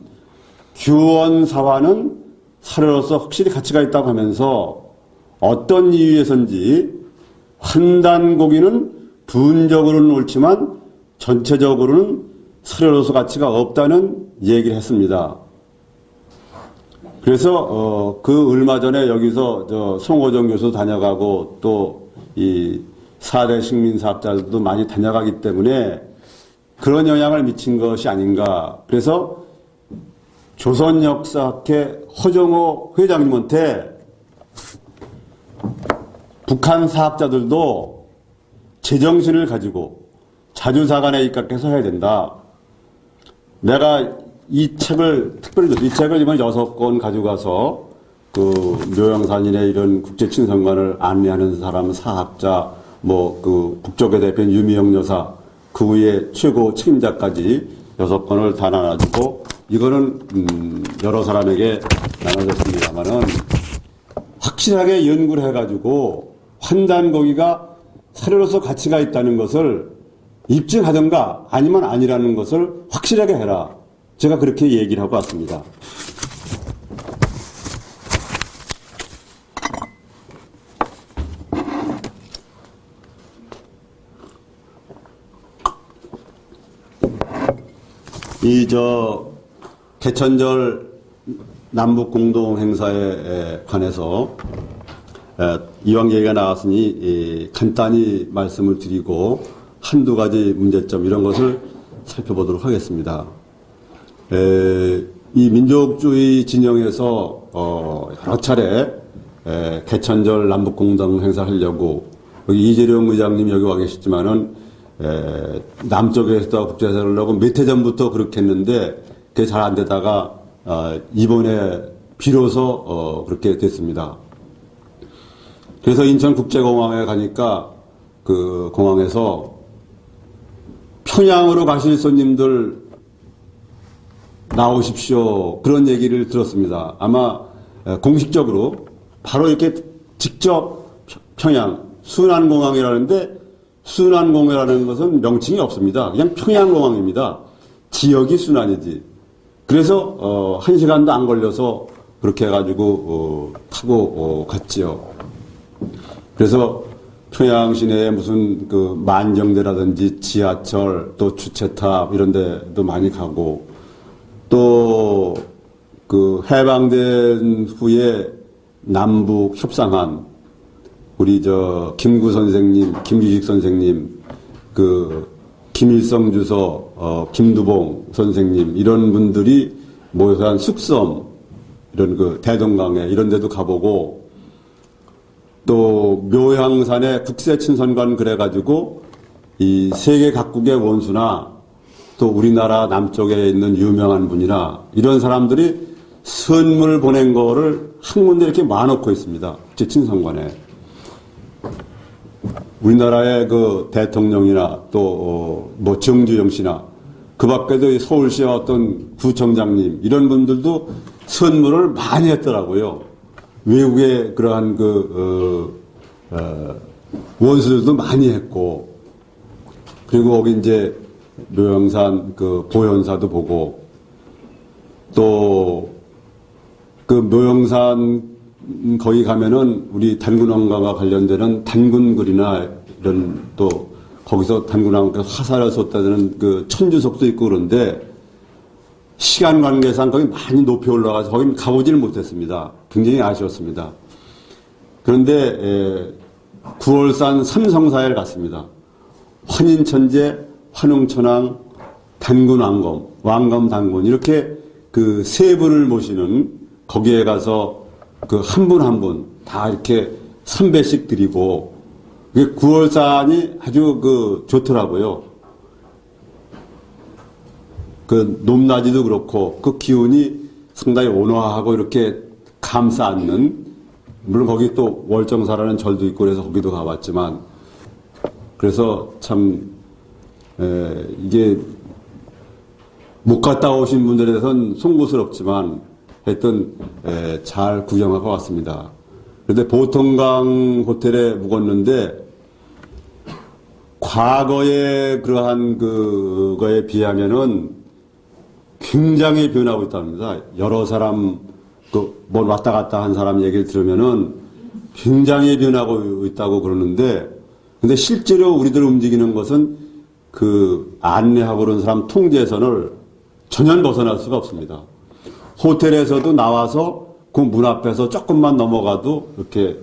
규원사화는 사료로서 확실히 가치가 있다고 하면서 어떤 이유에선지 환단고기는 부분적으로는 옳지만 전체적으로는 사료로서 가치가 없다는 얘기를 했습니다. 그래서 그 얼마 전에 여기서 송호정 교수 다녀가고 또 이 4대 식민사학자들도 많이 다녀가기 때문에 그런 영향을 미친 것이 아닌가. 그래서 조선역사학회 허정호 회장님한테 북한 사학자들도 제정신을 가지고 자주사관에 입각해서 해야 된다. 내가 이 책을 특별히 이 책을 이번 6권 가져가서 그 묘영산인의 이런 국제친선관을 안내하는 사람 사학자 뭐 그 북쪽의 대표인 유미영 여사 그 위에 최고 책임자까지 6권을 다 나눠주고 이거는 여러 사람에게 나눠졌습니다만은 확실하게 연구를 해가지고 환단고기가 사료로서 가치가 있다는 것을 입증하든가 아니면 아니라는 것을 확실하게 해라. 제가 그렇게 얘기를 하고 왔습니다. 개천절 남북공동행사에 관해서 이왕 얘기가 나왔으니 간단히 말씀을 드리고 한두 가지 문제점 이런 것을 살펴보도록 하겠습니다. 이 민족주의 진영에서 여러 차례 개천절 남북공동행사 하려고 여기 이재룡 의장님 여기 와 계시지만은 남쪽에서 국제사를 하려고 몇 해 전부터 그렇게 했는데 그게 잘 안 되다가 이번에 비로소 그렇게 됐습니다. 그래서 인천국제공항에 가니까 그 공항에서 평양으로 가실 손님들 나오십시오. 그런 얘기를 들었습니다. 아마 공식적으로 바로 이렇게 직접 평양 순안공항이라는데 순안공항이라는 것은 명칭이 없습니다. 그냥 평양공항입니다. 지역이 순안이지. 그래서 1시간도 안 걸려서 그렇게 해가지고 타고 갔지요. 그래서 평양 시내에 무슨 그 만정대라든지 지하철 또 주체탑 이런 데도 많이 가고 또 그 해방된 후에 남북 협상한 우리 김구 선생님, 김규식 선생님, 그 김일성 주서, 김두봉 선생님 이런 분들이 모여서 한 숙섬 이런 그 대동강에 이런 데도 가보고 또 묘향산에 국세친선관 그래가지고 이 세계 각국의 원수나 또 우리나라 남쪽에 있는 유명한 분이나 이런 사람들이 선물 보낸 거를 한 군데 이렇게 많아놓고 있습니다. 국제친선관에. 우리나라의 그 대통령이나 또 뭐 정주영 씨나 그 밖에도 서울시의 어떤 구청장님 이런 분들도 선물을 많이 했더라고요. 외국의 그러한 원수들도 많이 했고 그리고 거기 이제 묘영산 그 보현사도 보고 또 그 묘영산 거기 가면은 우리 단군왕가와 관련되는 단군글이나 이런 또 거기서 단군왕가 화살을 쏟다는 그 천주석도 있고 그런데 시간 관계상 거기 많이 높이 올라가서 거긴 가보지를 못했습니다. 굉장히 아쉬웠습니다. 그런데 9월산 삼성사회를 갔습니다. 환인천재, 환웅천왕, 단군왕검, 왕검 단군 이렇게 그 세 분을 모시는 거기에 가서 그 한 분 한 분 다 이렇게 3배씩 드리고 9월산이 아주 좋더라고요. 높낮이도 그렇고, 그 기운이 상당히 온화하고 이렇게 감싸 안는, 물론 거기 또 월정사라는 절도 있고 그래서 거기도 가봤지만, 그래서 참, 이게 못 갔다 오신 분들에 대해서는 송구스럽지만, 하여튼, 잘 구경하고 왔습니다. 그런데 보통강 호텔에 묵었는데, 과거의 그러한 그거에 비하면은 굉장히 변하고 있답니다. 여러 사람, 뭘 왔다 갔다 한 사람 얘기를 들으면은 굉장히 변하고 있다고 그러는데, 근데 실제로 우리들 움직이는 것은 안내하고 그런 사람 통제선을 전혀 벗어날 수가 없습니다. 호텔에서도 나와서 그 문 앞에서 조금만 넘어가도 이렇게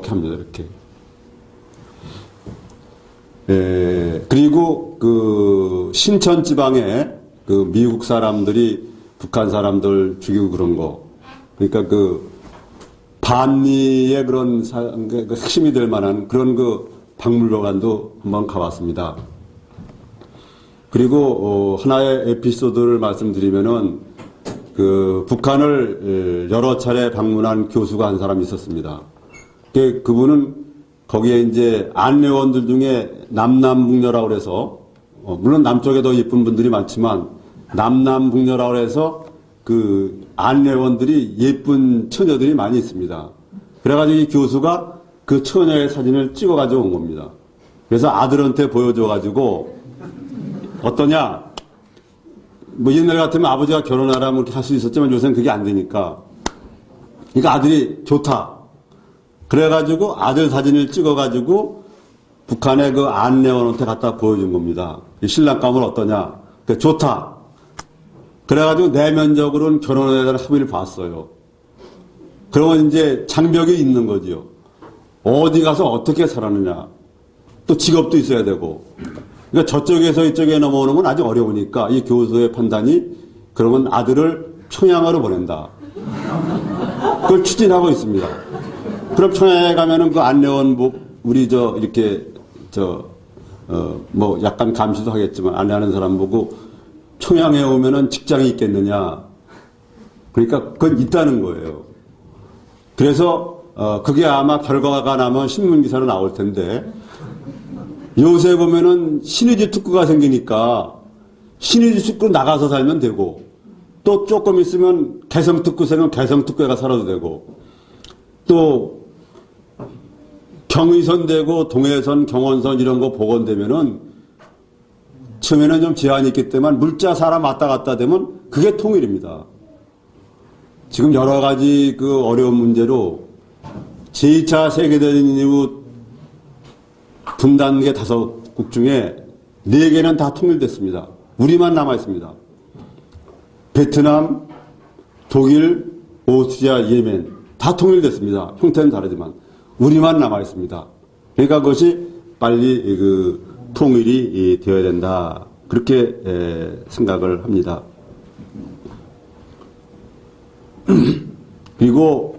합니다. 이렇게. 그리고 신천 지방에 미국 사람들이 북한 사람들 죽이고 그런 거. 그러니까 반미의 그런 핵심이 될 만한 그런 박물관도 한번 가봤습니다. 그리고 하나의 에피소드를 말씀드리면은 북한을 여러 차례 방문한 교수가 한 사람이 있었습니다. 그분은 거기에 이제 안내원들 중에 남남북녀라고 그래서 물론 남쪽에 더 예쁜 분들이 많지만 남남북녀라고 그래서 안내원들이 예쁜 처녀들이 많이 있습니다. 그래가지고 이 교수가 그 처녀의 사진을 찍어가지고 온 겁니다. 그래서 아들한테 보여줘가지고 어떠냐? 뭐 옛날 같으면 아버지가 결혼하라면 이렇게 할 수 있었지만 요새는 그게 안 되니까. 그러니까 아들이 좋다. 그래가지고 아들 사진을 찍어가지고 북한의 안내원한테 갖다 보여준 겁니다. 이 신랑감은 어떠냐? 좋다. 그래가지고 내면적으로는 결혼에 대한 합의를 봤어요. 그러면 이제 장벽이 있는 거지요. 어디 가서 어떻게 살았느냐. 또 직업도 있어야 되고. 그러니까 저쪽에서 이쪽에 넘어오는 건 아직 어려우니까 이 교수의 판단이 그러면 아들을 평양으로 보낸다. 그걸 추진하고 있습니다. 그럼 평양에 가면은 안내원 우리 이렇게 뭐 약간 감시도 하겠지만 안내하는 사람 보고 평양에 오면은 직장이 있겠느냐. 그러니까 그건 있다는 거예요. 그래서 그게 아마 결과가 나면 신문 기사로 나올 텐데 요새 보면은 신의주 특구가 생기니까 신의주 특구 나가서 살면 되고 또 조금 있으면 개성 특구 생기면 개성 특구에 가 살아도 되고 또 경의선 되고 동해선, 경원선 이런 거 복원되면은 처음에는 좀 제한이 있기 때문에 물자 사람 왔다 갔다 되면 그게 통일입니다. 지금 여러 가지 어려운 문제로 제2차 세계대전 이후 분단계 5국 중에 4개는 다 통일됐습니다. 우리만 남아있습니다. 베트남, 독일, 오스트리아, 예멘 다 통일됐습니다. 형태는 다르지만 우리만 남아있습니다. 그러니까 그것이 빨리 통일이 되어야 된다. 그렇게 생각을 합니다. 그리고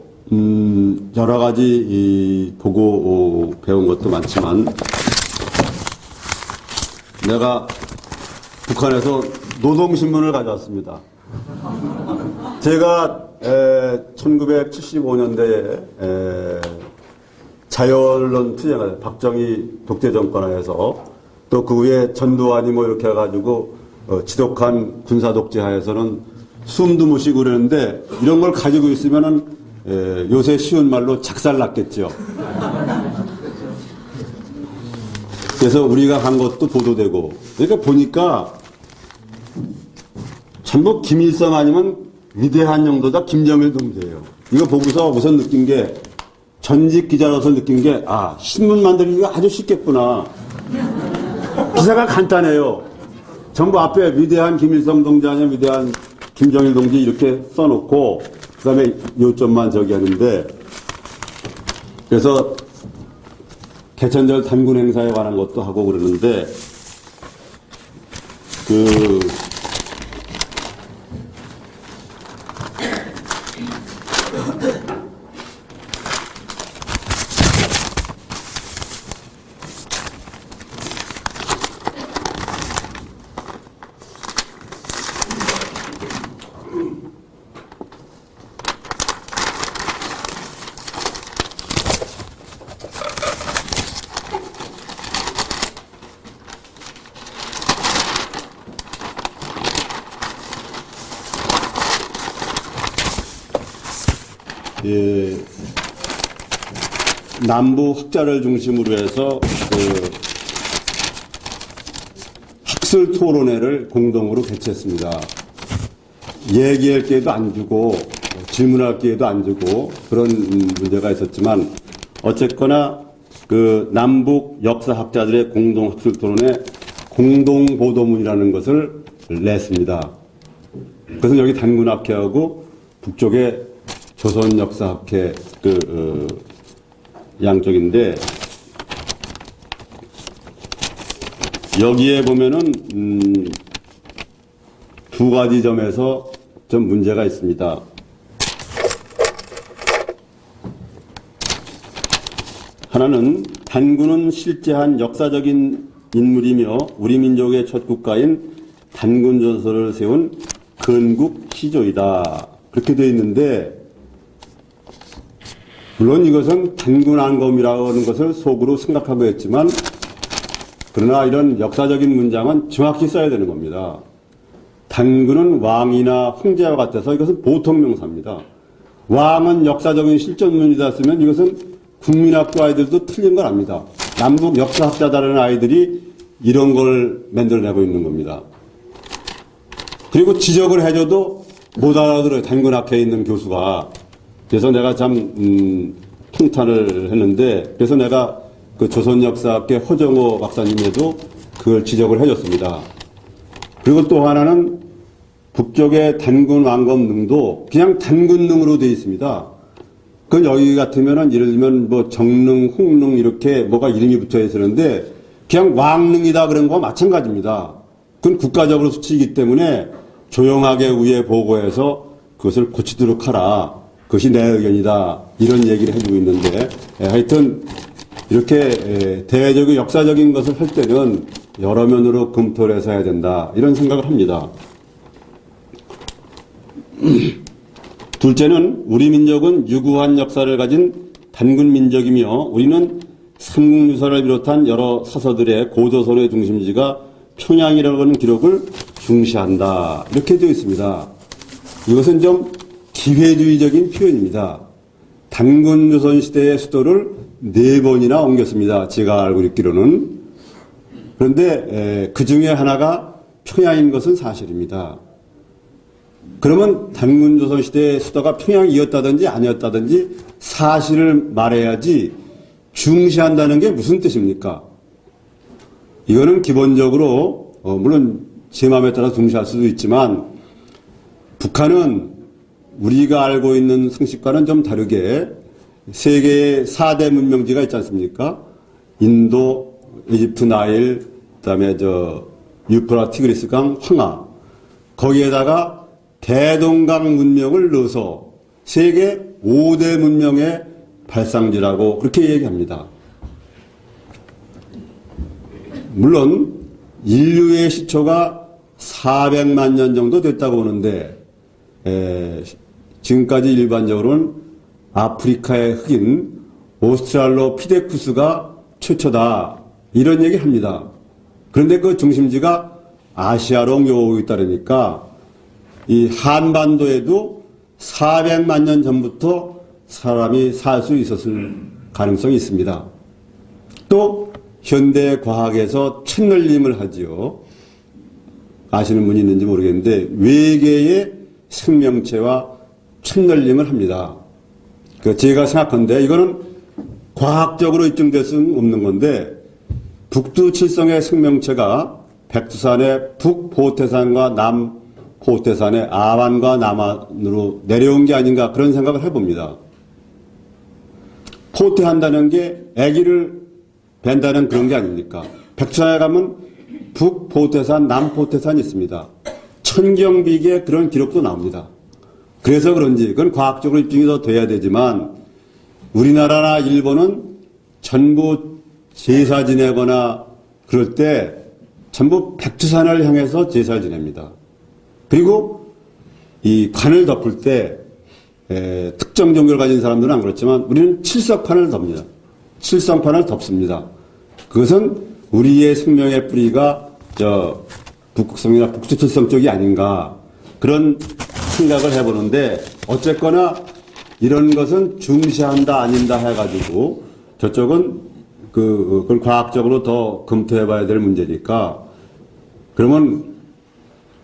여러 가지 보고 배운 것도 많지만 내가 북한에서 노동신문을 가져왔습니다. 제가 1975년대에 자유언론 투쟁을 박정희 독재정권하에서 또 그 후에 전두환이 뭐 이렇게 해가지고 지독한 군사독재하에서는 숨도 못 쉬고 그러는데 이런 걸 가지고 있으면은 요새 쉬운 말로 작살났겠죠. 그래서 우리가 한 것도 보도되고 그러니까 보니까 전부 김일성 아니면 위대한 영도자 김정일 동지예요. 이거 보고서 우선 느낀 게 전직 기자로서 느낀 게 신문 만들기가 아주 쉽겠구나. 기사가 간단해요. 전부 앞에 위대한 김일성 동지 아니면 위대한 김정일 동지 이렇게 써놓고 그 다음에 요점만 저기 하는데 그래서 개천절 단군 행사에 관한 것도 하고 그러는데 남부 학자를 중심으로 해서 학술 토론회를 공동으로 개최했습니다. 얘기할 기회도 안 주고 질문할 기회도 안 주고 그런 문제가 있었지만 어쨌거나 그 남북 역사학자들의 공동 학술 토론회 공동 보도문이라는 것을 냈습니다. 그것은 여기 단군학회하고 북쪽에 조선역사학회 양쪽인데 여기에 보면은 두 가지 점에서 좀 문제가 있습니다. 하나는 단군은 실제한 역사적인 인물이며 우리 민족의 첫 국가인 단군 전설을 세운 건국 시조이다. 그렇게 되어 있는데 물론 이것은 단군 안검이라는 것을 속으로 생각하고 했지만 그러나 이런 역사적인 문장은 정확히 써야 되는 겁니다. 단군은 왕이나 황제와 같아서 이것은 보통 명사입니다. 왕은 역사적인 실존문이다 쓰면 이것은 국민학교 아이들도 틀린 걸 압니다. 남북 역사학자다라는 아이들이 이런 걸 만들어내고 있는 겁니다. 그리고 지적을 해줘도 못 알아들어요. 단군학회에 있는 교수가. 그래서 내가 참 통탄을 했는데 그래서 내가 그 조선역사학회 허정호 박사님에도 그걸 지적을 해줬습니다. 그리고 또 하나는 북쪽의 단군 왕검능도 그냥 단군능으로 되어 있습니다. 그건 여기 같으면은 예를 들면 뭐 정능, 홍능 이렇게 뭐가 이름이 붙어 있었는데 그냥 왕능이다 그런 거와 마찬가지입니다. 그건 국가적으로 수치이기 때문에 조용하게 위에 보고해서 그것을 고치도록 하라. 그것이 내 의견이다. 이런 얘기를 해주고 있는데 하여튼 이렇게 대외적인 역사적인 것을 할 때는 여러 면으로 검토를 해서 해야 된다. 이런 생각을 합니다. 둘째는 우리 민족은 유구한 역사를 가진 단군 민족이며 우리는 삼국유사를 비롯한 여러 사서들의 고조선의 중심지가 평양이라고 하는 기록을 중시한다. 이렇게 되어 있습니다. 이것은 좀 기회주의적인 표현입니다. 단군 조선시대의 수도를 4번이나 옮겼습니다. 제가 알고 있기로는. 그런데 그 중에 하나가 평양인 것은 사실입니다. 그러면 단군 조선시대의 수도가 평양이었다든지 아니었다든지 사실을 말해야지 중시한다는 게 무슨 뜻입니까? 이거는 기본적으로 물론 제 마음에 따라 중시할 수도 있지만 북한은 우리가 알고 있는 상식과는 좀 다르게 세계의 4대 문명지가 있지 않습니까? 인도, 이집트, 나일, 그다음에 유프라, 티그리스강, 황하 거기에다가 대동강 문명을 넣어서 세계 5대 문명의 발상지라고 그렇게 얘기합니다. 물론 인류의 시초가 400만 년 정도 됐다고 보는데 지금까지 일반적으로는 아프리카의 흑인 오스트랄로피테쿠스가 최초다 이런 얘기를 합니다. 그런데 그 중심지가 아시아로 옮겨오고 있다니까 이 한반도에도 400만 년 전부터 사람이 살 수 있었을 가능성이 있습니다. 또 현대 과학에서 첫널림을 하지요. 아시는 분이 있는지 모르겠는데 외계의 생명체와 첫널림을 합니다. 제가 생각한데 이거는 과학적으로 입증될 수는 없는 건데 북두칠성의 생명체가 백두산의 북포태산과 남포태산의 아완과 남한으로 내려온 게 아닌가 그런 생각을 해봅니다. 포태한다는 게 아기를 벤다는 그런 게 아닙니까? 백두산에 가면 북포태산, 남포태산이 있습니다. 천경비기에 그런 기록도 나옵니다. 그래서 그런지 그건 과학적으로 입증이 더 돼야 되지만 우리나라나 일본은 전부 제사 지내거나 그럴 때 전부 백두산을 향해서 제사를 지냅니다. 그리고 이 관을 덮을 때 특정 종교를 가진 사람들은 안 그렇지만 우리는 칠석판을 덮습니다. 칠성판을 덮습니다. 그것은 우리의 생명의 뿌리가 북극성이나 북두칠성 쪽이 아닌가 그런 생각을 해보는데 어쨌거나 이런 것은 중시한다 아닌다 해가지고 저쪽은 그걸 과학적으로 더 검토해봐야 될 문제니까 그러면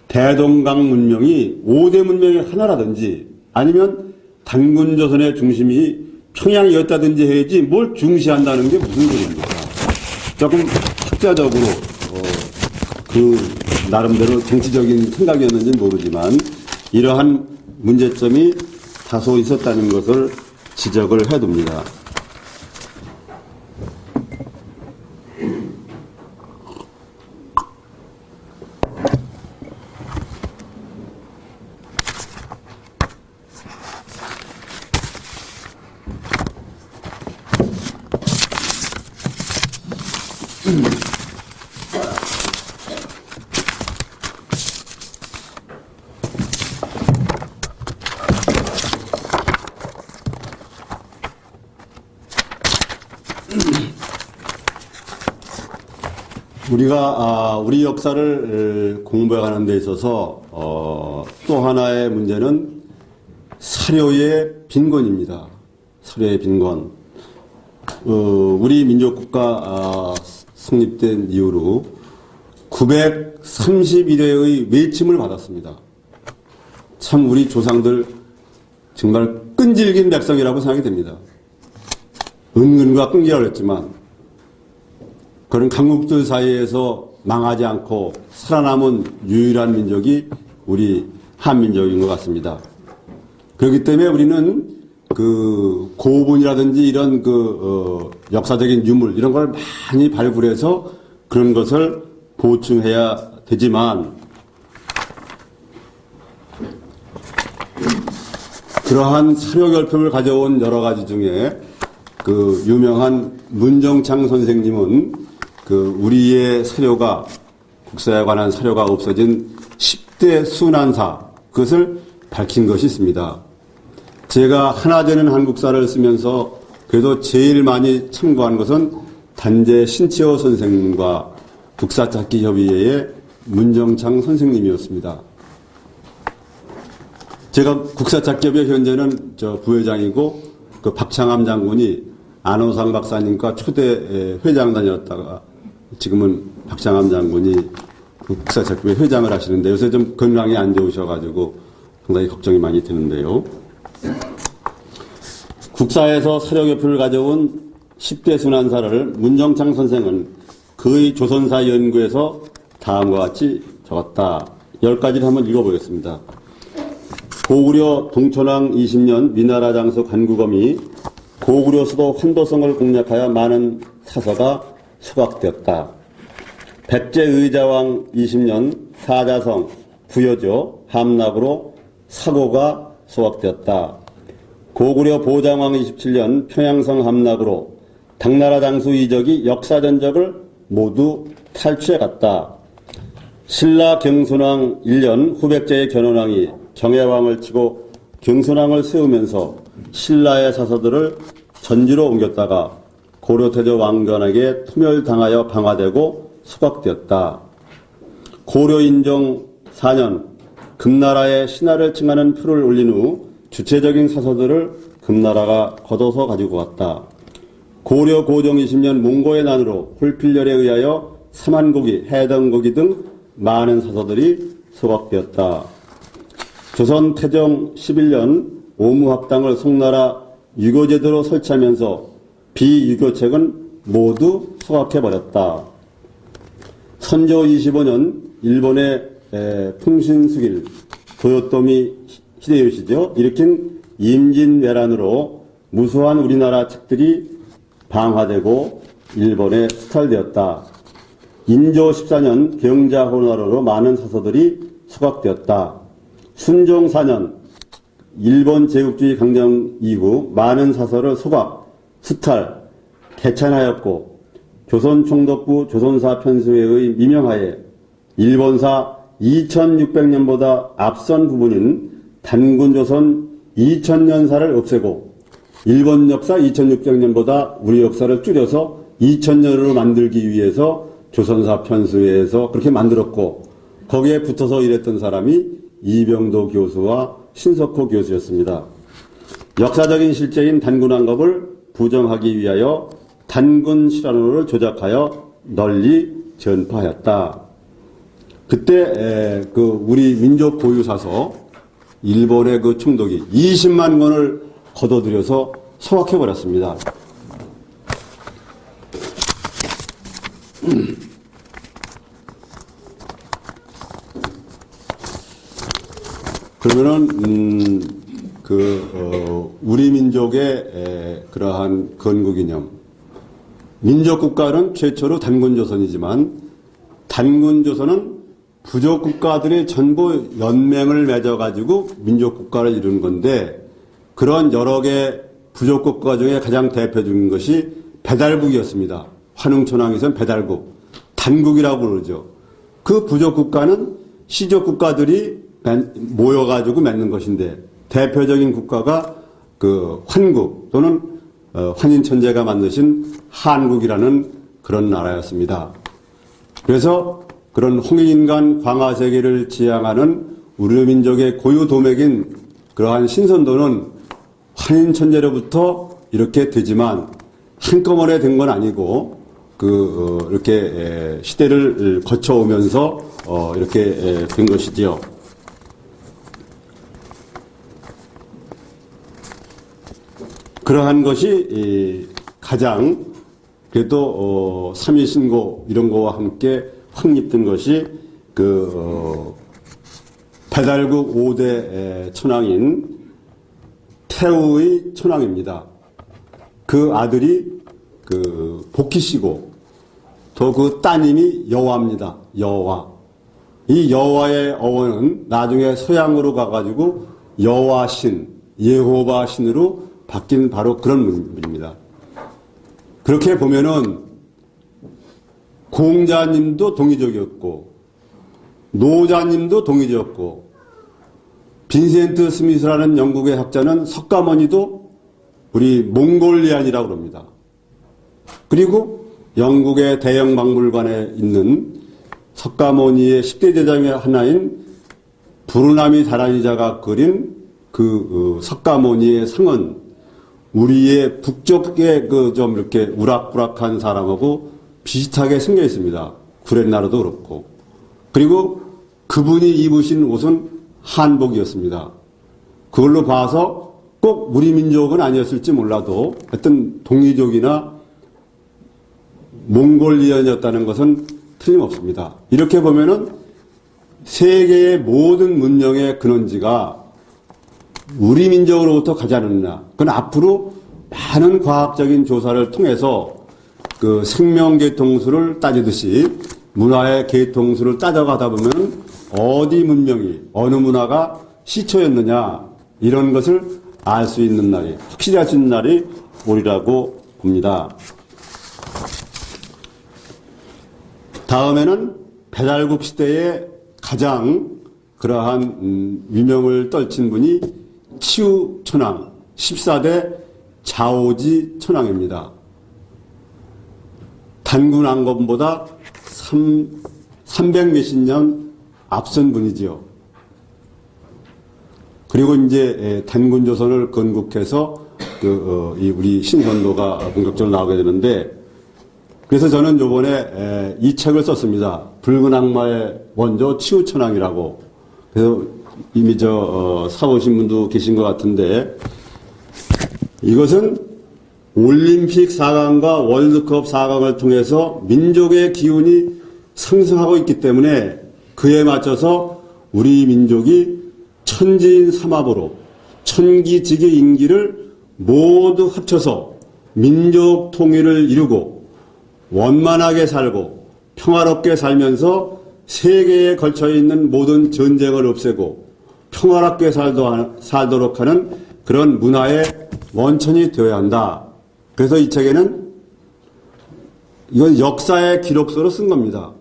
대동강 문명이 5대 문명의 하나라든지 아니면 단군조선의 중심이 평양이었다든지 해야지 뭘 중시한다는 게 무슨 소리입니까? 조금 학자적으로 그 나름대로 정치적인 생각이었는지 모르지만 이러한 문제점이 다소 있었다는 것을 지적을 해둡니다. 우리가 우리 역사를 공부하는 데 있어서 또 하나의 문제는 사료의 빈곤입니다. 사료의 빈곤. 우리 민족국가 성립된 이후로 931회의 외침을 받았습니다. 참 우리 조상들 정말 끈질긴 백성이라고 생각이 됩니다. 은근과 끈기라고 했지만 그런 강국들 사이에서 망하지 않고 살아남은 유일한 민족이 우리 한민족인 것 같습니다. 그렇기 때문에 우리는 그 고분이라든지 이런 역사적인 유물 이런 걸 많이 발굴해서 그런 것을 보충해야 되지만 그러한 사료 결핍을 가져온 여러 가지 중에 그 유명한 문정창 선생님은 그 우리의 사료가 국사에 관한 사료가 없어진 10대 순환사 그것을 밝힌 것이 있습니다. 제가 하나 되는 한국사를 쓰면서 그래도 제일 많이 참고한 것은 단재 신치호 선생님과 국사찾기협의회의 문정창 선생님이었습니다. 제가 국사찾기협의회 현재는 부회장이고 그 박창암 장군이 안호상 박사님과 초대 회장 다녔다가 지금은 박창암 장군이 국사찾기협의회 회장을 하시는데 요새 좀 건강이 안 좋으셔가지고 상당히 걱정이 많이 되는데요. 국사에서 사료교표를 가져온 10대 순환사를 문정창 선생은 그의 조선사 연구에서 다음과 같이 적었다. 10가지를 한번 읽어보겠습니다. 고구려 동천왕 20년 미나라 장수 관구검이 고구려 수도 환도성을 공략하여 많은 사서가 수각되었다. 백제 의자왕 20년 사자성, 부여조, 함락으로 사고가 수확되었다. 고구려 보장왕 27년 평양성 함락으로 당나라 장수 이적이 역사전적을 모두 탈취해갔다. 신라 경순왕 1년 후백제의 견훤왕이 경혜왕을 치고 경순왕을 세우면서 신라의 사서들을 전주로 옮겼다가 고려태조 왕건에게 토멸당하여 방화되고 수각되었다. 고려인종 4년 금나라의 신하를 칭하는 표를 올린 후 주체적인 사서들을 금나라가 걷어서 가지고 갔다. 고려 고종 20년 몽고의 난으로 홀필열에 의하여 삼한고기, 해등고기 등 많은 사서들이 소각되었다. 조선 태종 11년 오무학당을 송나라 유교제도로 설치하면서 비유교책은 모두 소각해버렸다. 선조 25년 일본의 풍신수길 도요토미 히데요시죠. 일으킨 임진왜란으로 무수한 우리나라 책들이 방화되고 일본에 수탈되었다. 인조 14년 경자호나로로 많은 사서들이 수각되었다. 순종 4년 일본 제국주의 강점 이후 많은 사서를 소각, 수탈, 개찬하였고 조선총독부 조선사 편수회의 미명하에 일본사 2600년보다 앞선 부분인 단군조선 2000년사를 없애고 일본 역사 2600년보다 우리 역사를 줄여서 2000년으로 만들기 위해서 조선사 편수회에서 그렇게 만들었고 거기에 붙어서 일했던 사람이 이병도 교수와 신석호 교수였습니다. 역사적인 실제인 단군왕급을 부정하기 위하여 단군 실환호를 조작하여 널리 전파하였다. 그때 우리 민족 고유사서 일본의 그 총독이 20만 권을 거둬들여서 소각해 버렸습니다. 그러면은 우리 민족의 그러한 건국이념, 민족국가는 최초로 단군조선이지만 단군조선은 부족국가들이 전부 연맹을 맺어가지고 민족국가를 이루는 건데, 그런 여러 개 부족국가 중에 가장 대표적인 것이 배달국이었습니다. 환웅천황에서는 배달국, 단국이라고 부르죠. 그 부족국가는 시족국가들이 모여가지고 맺는 것인데, 대표적인 국가가 그 환국 또는 환인천재가 만드신 한국이라는 그런 나라였습니다. 그래서 그런 홍익인간 광화세계를 지향하는 우리 민족의 고유 도맥인 그러한 신선도는 환인천재로부터 이렇게 되지만 한꺼번에 된 건 아니고 이렇게 시대를 거쳐오면서 이렇게 된 것이지요. 그러한 것이 가장 그래도 삼위신고 이런 거와 함께 확립된 것이 배달국 5대 천황인 태우의 천황입니다. 그 아들이 복희씨고 또 그 따님이 여화입니다. 여화. 이 여화의 어원은 나중에 서양으로 가가지고 여화신, 예호바 신으로 바뀐 바로 그런 분입니다. 그렇게 보면은 공자님도 동이족이었고 노자님도 동이족이었고 빈센트 스미스라는 영국의 학자는 석가모니도 우리 몽골리안이라고 합니다. 그리고 영국의 대형 박물관에 있는 석가모니의 10대 제자의 하나인 부르나미 다라니자가 그린 석가모니의 상은 우리의 북쪽의 좀 이렇게 우락부락한 사람하고 비슷하게 생겨 있습니다. 구렛나루도 그렇고. 그리고 그분이 입으신 옷은 한복이었습니다. 그걸로 봐서 꼭 우리 민족은 아니었을지 몰라도 하여튼 동이족이나 몽골리언이었다는 것은 틀림없습니다. 이렇게 보면은 세계의 모든 문명의 근원지가 우리 민족으로부터 가지 않았느냐. 그건 앞으로 많은 과학적인 조사를 통해서 생명 계통수를 따지듯이 문화의 계통수를 따져가다 보면 어디 문명이, 어느 문화가 시초였느냐, 이런 것을 알 수 있는 날이, 확실히 알 수 있는 날이 오리라고 봅니다. 다음에는 배달국 시대에 가장 그러한 위명을 떨친 분이 치우 천황, 14대 자오지 천황입니다. 단군 왕건보다 300 몇십 년 앞선 분이지요. 그리고 이제 단군 조선을 건국해서 우리 신선도가 본격적으로 나오게 되는데, 그래서 저는 요번에 이 책을 썼습니다. 붉은 악마의 원조 치우천왕이라고. 그래서 이미 사오신 분도 계신 것 같은데, 이것은 올림픽 4강과 월드컵 4강을 통해서 민족의 기운이 상승하고 있기 때문에 그에 맞춰서 우리 민족이 천지인 삼합으로 천기지기 인기를 모두 합쳐서 민족 통일을 이루고 원만하게 살고 평화롭게 살면서 세계에 걸쳐있는 모든 전쟁을 없애고 평화롭게 살도록 하는 그런 문화의 원천이 되어야 한다. 그래서 이 책에는 이건 역사의 기록서로 쓴 겁니다.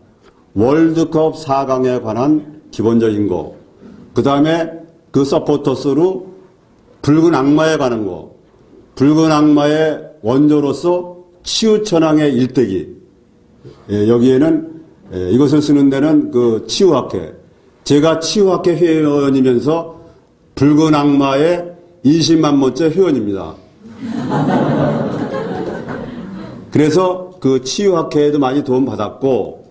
월드컵 4강에 관한 기본적인 거, 그 다음에 그 서포터스로 붉은 악마에 관한 거, 붉은 악마의 원조로서 치우천왕의 일대기, 여기에는 이것을 쓰는 데는 치유학회, 제가 치유학회 회원이면서 붉은 악마의 20만 번째 회원입니다. 그래서 그 치유학회에도 많이 도움받았고,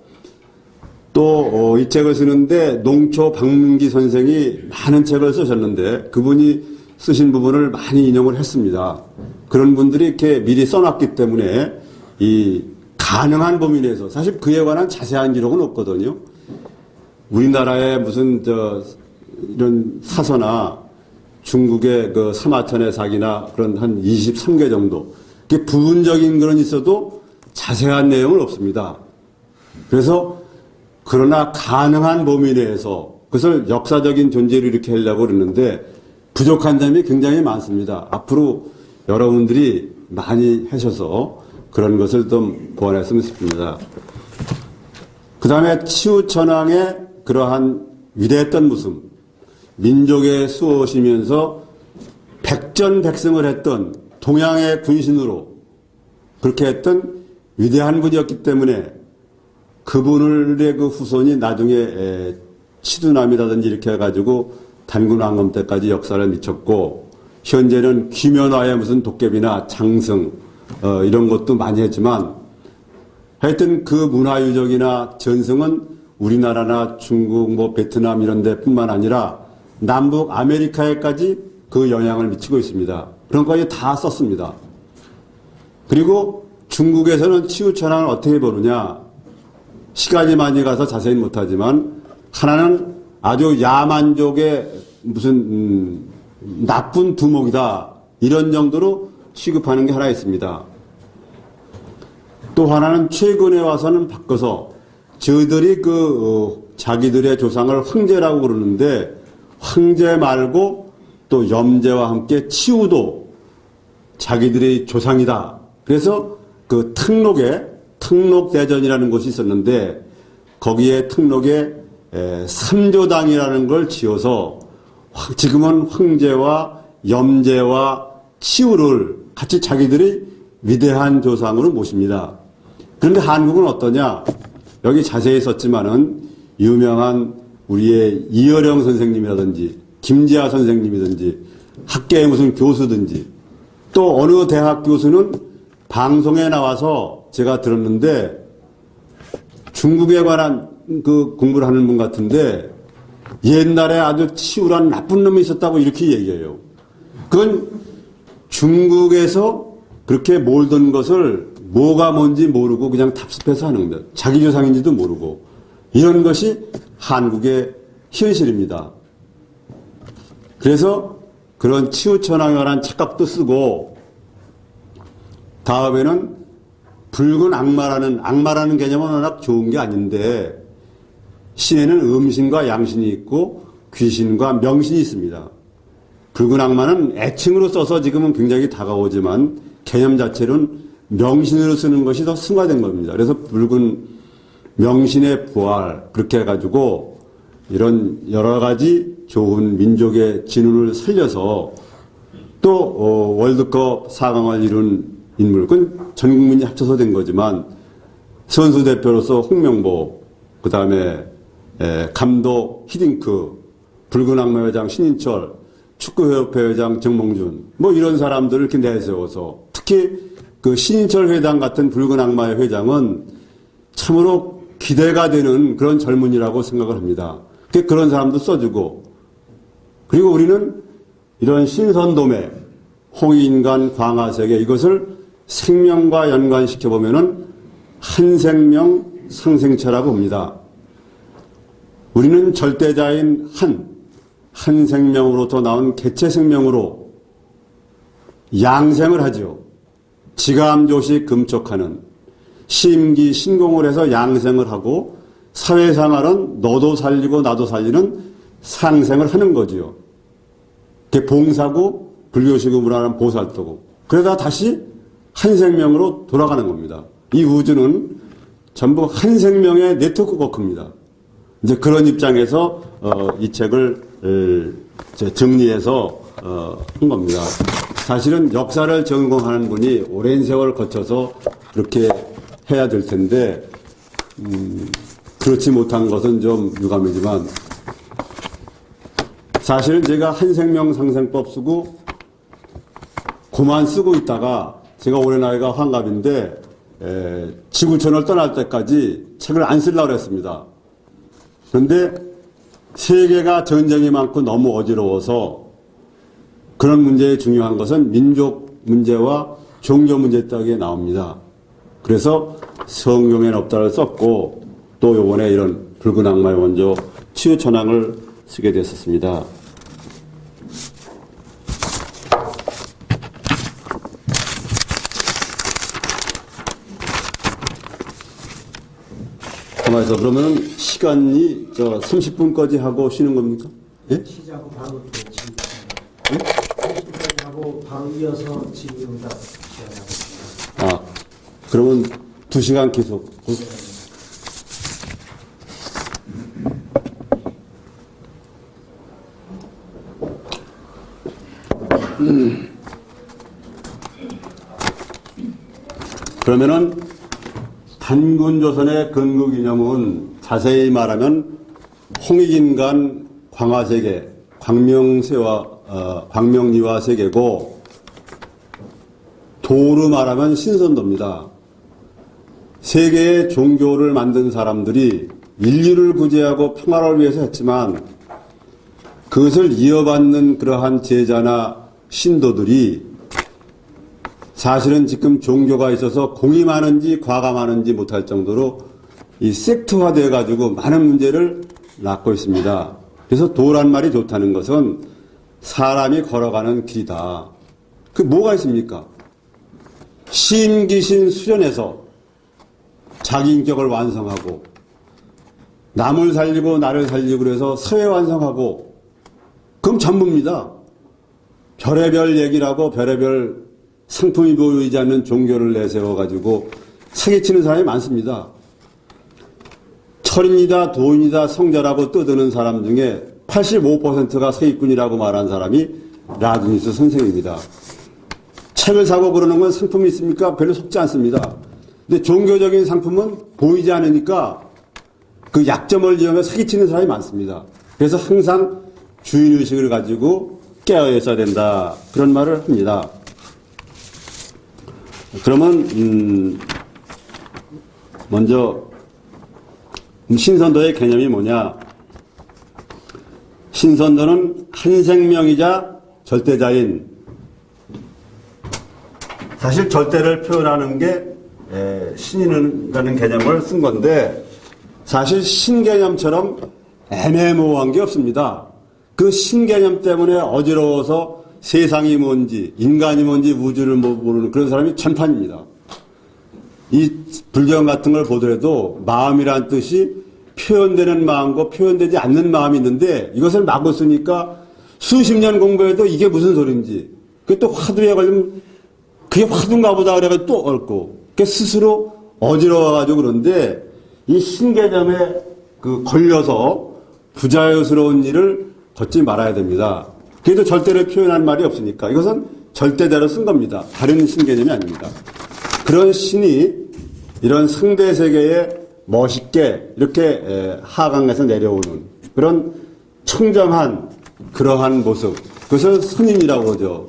또 이 책을 쓰는데 농초 박문기 선생이 많은 책을 쓰셨는데 그분이 쓰신 부분을 많이 인용을 했습니다. 그런 분들이 이렇게 미리 써놨기 때문에 이 가능한 범위 내에서 사실 그에 관한 자세한 기록은 없거든요. 우리나라의 무슨 이런 사서나 중국의 그 사마천의 사기나 그런 한 23개 정도 부분적인 그런 있어도 자세한 내용은 없습니다. 그래서 그러나 가능한 범위 내에서 그것을 역사적인 존재로 이렇게 하려고 그러는데 부족한 점이 굉장히 많습니다. 앞으로 여러분들이 많이 하셔서 그런 것을 좀 보완했으면 싶습니다. 그 다음에 치우천왕의 그러한 위대했던 모습, 민족의 수호시면서 백전백승을 했던 동양의 군신으로 그렇게 했던 위대한 분이었기 때문에 그분의 그 후손이 나중에 치두남이라든지 이렇게 해가지고 단군왕검 때까지 역사를 미쳤고, 현재는 귀면화의 무슨 도깨비나 장승 이런 것도 많이 했지만 하여튼 그 문화유적이나 전승은 우리나라나 중국 뭐 베트남 이런 데뿐만 아니라 남북 아메리카에까지 그 영향을 미치고 있습니다. 그런 것까지 다 썼습니다. 그리고 중국에서는 치우천왕을 어떻게 보느냐, 시간이 많이 가서 자세히 못하지만 하나는 아주 야만족의 무슨 나쁜 두목이다 이런 정도로 취급하는 게 하나 있습니다. 또 하나는 최근에 와서는 바꿔서 저희들이 자기들의 조상을 황제라고 그러는데 황제 말고 또 염제와 함께 치우도 자기들의 조상이다. 그래서 그 특록대전이라는 곳이 있었는데 거기에 특록에 삼조당이라는 걸 지어서 지금은 황제와 염제와 치우를 같이 자기들이 위대한 조상으로 모십니다. 그런데 한국은 어떠냐? 여기 자세히 썼지만은 유명한 우리의 이어령 선생님이라든지 김지아 선생님이든지 학계의 무슨 교수든지 또 어느 대학 교수는 방송에 나와서 제가 들었는데 중국에 관한 그 공부를 하는 분 같은데 옛날에 아주 치우란 나쁜 놈이 있었다고 이렇게 얘기해요. 그건 중국에서 그렇게 몰던 것을 뭐가 뭔지 모르고 그냥 답습해서 하는 겁니다. 자기 조상인지도 모르고. 이런 것이 한국의 현실입니다. 그래서 그런 치우천왕에 관한 착각도 쓰고 다음에는 붉은 악마라는 개념은 워낙 좋은 게 아닌데 신에는 음신과 양신이 있고 귀신과 명신이 있습니다. 붉은 악마는 애칭으로 써서 지금은 굉장히 다가오지만 개념 자체는 명신으로 쓰는 것이 더 승화된 겁니다. 그래서 붉은 명신의 부활 그렇게 해가지고 이런 여러 가지 좋은 민족의 진운을 살려서 또 월드컵 4강을 이룬 인물, 그건 전 국민이 합쳐서 된 거지만 선수 대표로서 홍명보, 그 다음에 감독 히딩크, 붉은 악마 회장 신인철, 축구협회 회장 정몽준, 뭐 이런 사람들을 이렇게 내세워서 특히 그 신인철 회장 같은 붉은 악마의 회장은 참으로 기대가 되는 그런 젊은이라고 생각을 합니다. 그런 사람도 써주고, 그리고 우리는 이런 신선도매, 홍인간, 광화세계 이것을 생명과 연관시켜보면은 한 생명 상생체라고 봅니다. 우리는 절대자인 한 생명으로부터 나온 개체 생명으로 양생을 하죠. 지감조시 금촉하는 심기 신공을 해서 양생을 하고 사회생활은 너도 살리고 나도 살리는 상생을 하는 거지요. 그게 봉사고 불교식의 문화는 보살도고 그러다 다시 한 생명으로 돌아가는 겁니다. 이 우주는 전부 한 생명의 네트워크입니다. 이제 그런 입장에서 이 책을 정리해서 한 겁니다. 사실은 역사를 전공하는 분이 오랜 세월 거쳐서 그렇게 해야 될 텐데 그렇지 못한 것은 좀 유감이지만 사실은 제가 한생명 상생법 쓰고 도만 쓰고 있다가 제가 올해 나이가 환갑인데 지구촌을 떠날 때까지 책을 안 쓰려고 그랬습니다. 그런데 세계가 전쟁이 많고 너무 어지러워서 그런 문제에 중요한 것은 민족 문제와 종교 문제에 나옵니다. 그래서 성경에는 없다를 썼고 또 요번에 이런 붉은 악마의 원조 치유천왕을 쓰게 됐었습니다. 가만있어. 그러면 시간이 30분까지 하고 쉬는 겁니까? 예? 시작하고 바로 지금 30분까지 하고 바로 이어서 질의응답 시작하겠습니다. 그러면 2시간 계속. 그러면은 단군조선의 건국이념은 자세히 말하면 홍익인간 광화세계, 광명리화 세계고 도로 말하면 신선도입니다. 세계의 종교를 만든 사람들이 인류를 구제하고 평화를 위해서 했지만 그것을 이어받는 그러한 제자나 신도들이 사실은 지금 종교가 있어서 공이 많은지 과가 많은지 못할 정도로 이 섹트화되어 가지고 많은 문제를 낳고 있습니다. 그래서 도란 말이 좋다는 것은 사람이 걸어가는 길이다. 그 뭐가 있습니까? 심기신 수련해서 자기 인격을 완성하고 남을 살리고 나를 살리고 그래서 사회 완성하고 그럼 전부입니다. 별의별 얘기라고 별의별 상품이 보이지 않는 종교를 내세워가지고 사기치는 사람이 많습니다. 철입니다, 도인이다, 성자라고 떠드는 사람 중에 85%가 사기꾼이라고 말한 사람이 라두니스 선생입니다. 책을 사고 그러는 건 상품이 있습니까? 별로 속지 않습니다. 근데 종교적인 상품은 보이지 않으니까 그 약점을 이용해 사기치는 사람이 많습니다. 그래서 항상 주인의식을 가지고 깨어 있어야 된다. 그런 말을 합니다. 그러면 먼저 신선도의 개념이 뭐냐? 신선도는 한 생명이자 절대자인, 사실 절대를 표현하는 게 신이라는 개념을 쓴 건데 사실 신 개념처럼 애매모호한 게 없습니다. 그 신 개념 때문에 어지러워서 세상이 뭔지 인간이 뭔지 우주를 모르는 그런 사람이 전판입니다. 이 불경 같은 걸 보더라도 마음이란 뜻이 표현되는 마음과 표현되지 않는 마음이 있는데 이것을 마구 쓰니까 수십 년 공부해도 이게 무슨 소린지 그게 또 화두에 걸리면 그게 화두인가 보다 그래가지고 또 얽고 그게 스스로 어지러워가지고 그런데 이 신개념에 걸려서 부자유스러운 일을 걷지 말아야 됩니다. 그래도 절대를 표현한 말이 없으니까 이것은 절대대로 쓴 겁니다. 다른 신개념이 아닙니다. 그런 신이 이런 상대 세계에 멋있게 이렇게 하강에서 내려오는 그런 청정한 그러한 모습, 그것을 선인이라고 하죠.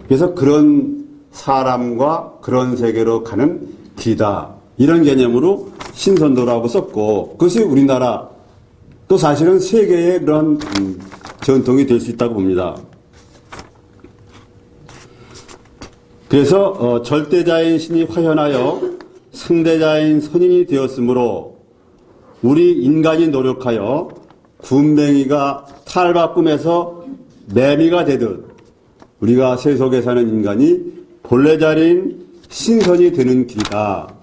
그래서 그런 사람과 그런 세계로 가는 길이다. 이런 개념으로 신선도라고 썼고 그것이 우리나라 또 사실은 세계의 그런 전통이 될 수 있다고 봅니다. 그래서 절대자인 신이 화현하여 상대자인 선인이 되었으므로 우리 인간이 노력하여 군뱅이가 탈바꿈해서 매미가 되듯 우리가 세속에 사는 인간이 본래 자리인 신선이 되는 길이다.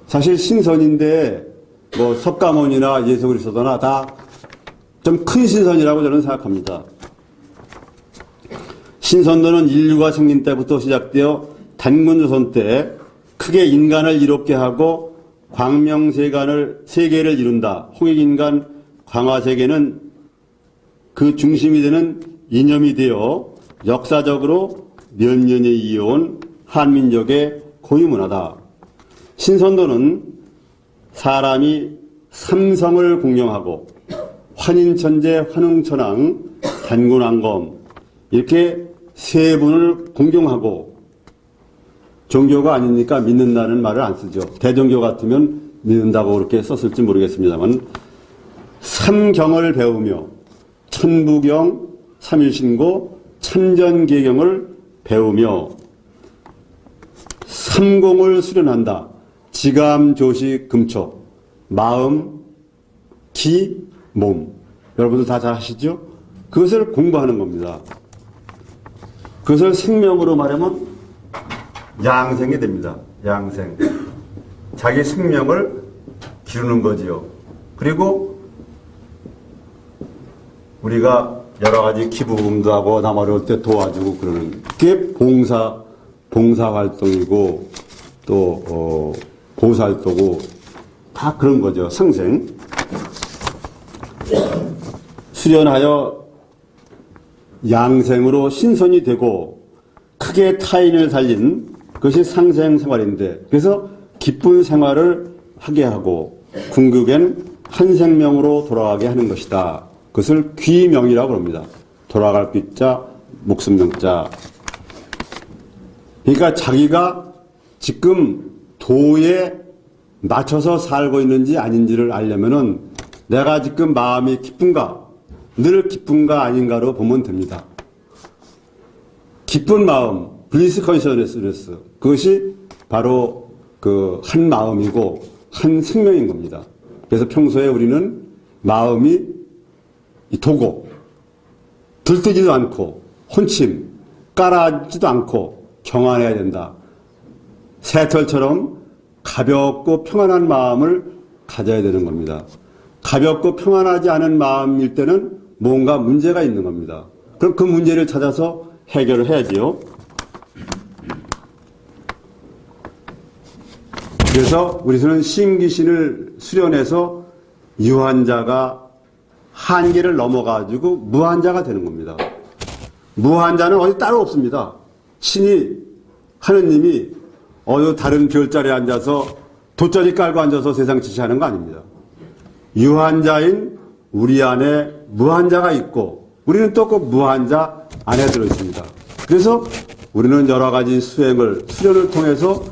사실 신선인데 석가모니나 예수 그리스도나 다 좀 큰 신선이라고 저는 생각합니다. 신선도는 인류가 생긴 때부터 시작되어 단군조선 때 크게 인간을 이롭게 하고 광명세계를 이룬다. 홍익인간 광화세계는 그 중심이 되는 이념이 되어 역사적으로 몇 년이 이어온 한민족의 고유문화다. 신선도는 사람이 삼성을 공경하고 환인천재, 환웅천왕, 단군왕검 이렇게 세 분을 공경하고, 종교가 아니니까 믿는다는 말을 안 쓰죠. 대종교 같으면 믿는다고 그렇게 썼을지 모르겠습니다만, 삼경을 배우며 천부경, 삼일신고, 참전계경을 배우며 삼공을 수련한다. 지감, 조식, 금촉, 마음, 기, 몸. 여러분들 다 잘 아시죠? 그것을 공부하는 겁니다. 그것을 생명으로 말하면 양생이 됩니다. 양생. 자기 생명을 기르는 거지요. 그리고 우리가 여러 가지 기부금도 하고 남 어려울 때 도와주고 그러는 그게 봉사 활동이고 또 보살도고 다 그런 거죠. 상생. 수련하여 양생으로 신선이 되고 크게 타인을 살린 그것이 상생 생활인데, 그래서 기쁜 생활을 하게 하고 궁극엔 한 생명으로 돌아가게 하는 것이다. 그것을 귀명이라고 합니다. 돌아갈 귀자, 목숨 명자. 그러니까 자기가 지금 도에 맞춰서 살고 있는지 아닌지를 알려면은 내가 지금 마음이 기쁜가, 늘 기쁜가 아닌가로 보면 됩니다. 기쁜 마음, 블리스 컨셔스네스, 그것이 바로 그 한 마음이고 한 생명인 겁니다. 그래서 평소에 우리는 마음이 도고 들뜨지도 않고 혼침 깔아지도 않고 경안해야 된다. 새털처럼 가볍고 평안한 마음을 가져야 되는 겁니다. 가볍고 평안하지 않은 마음일 때는 뭔가 문제가 있는 겁니다. 그럼 그 문제를 찾아서 해결을 해야지요. 그래서 우리는 심기신을 수련해서 유한자가 한계를 넘어가지고 무한자가 되는 겁니다. 무한자는 어디 따로 없습니다. 신이, 하느님이 다른 별자리에 앉아서 돗자리 깔고 앉아서 세상 지시하는 거 아닙니다. 유한자인 우리 안에 무한자가 있고 우리는 또 그 무한자 안에 들어있습니다. 그래서 우리는 여러 가지 수련을 통해서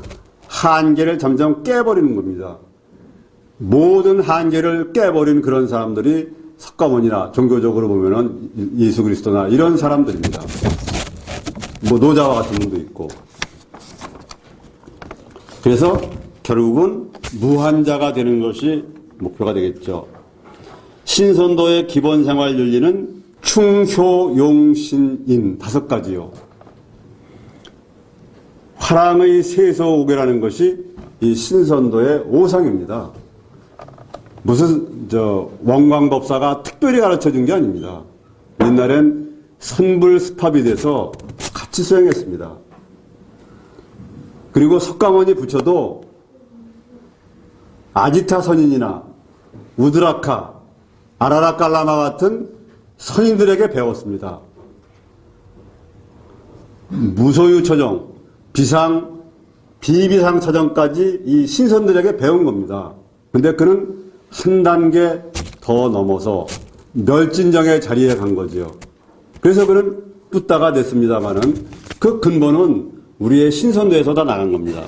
한계를 점점 깨버리는 겁니다. 모든 한계를 깨버린 그런 사람들이 석가모니나 종교적으로 보면은 예수 그리스도나 이런 사람들입니다. 노자와 같은 분도 있고. 그래서 결국은 무한자가 되는 것이 목표가 되겠죠. 신선도의 기본 생활 윤리는 충효용신인 5가지요. 화랑의 세소오계라는 것이 이 신선도의 오상입니다. 무슨 원광법사가 특별히 가르쳐 준 게 아닙니다. 옛날엔 선불스팝이 돼서 같이 수행했습니다. 그리고 석가모니 부처도 아지타 선인이나 우드라카, 아라라칼라마 같은 선인들에게 배웠습니다. 무소유 처정, 비비상 처정까지 이 신선들에게 배운 겁니다. 근데 그는 한 단계 더 넘어서 멸진정의 자리에 간 거죠. 그래서 그는 붓다가 됐습니다만은 그 근본은 우리의 신선도에서 다 나간 겁니다.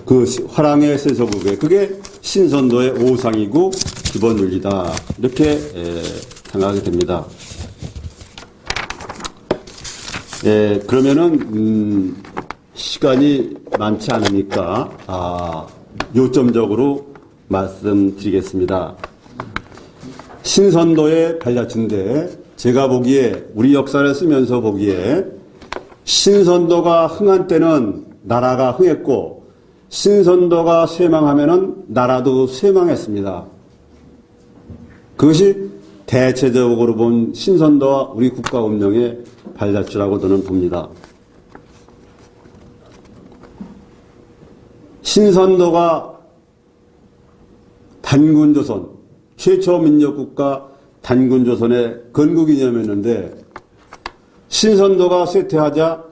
그 화랑의 세서국에 그게 신선도의 오상이고 기본 윤리다. 이렇게 생각하게 됩니다. 그러면은 시간이 많지 않으니까 요점적으로 말씀드리겠습니다. 신선도의 발자취인데 제가 보기에 우리 역사를 쓰면서 보기에 신선도가 흥한 때는 나라가 흥했고 신선도가 쇠망하면은 나라도 쇠망했습니다. 그것이 대체적으로 본 신선도와 우리 국가 운명의 발자취라고 저는 봅니다. 신선도가 단군조선, 최초 민족국가 단군조선의 건국이념이었는데 신선도가 쇠퇴하자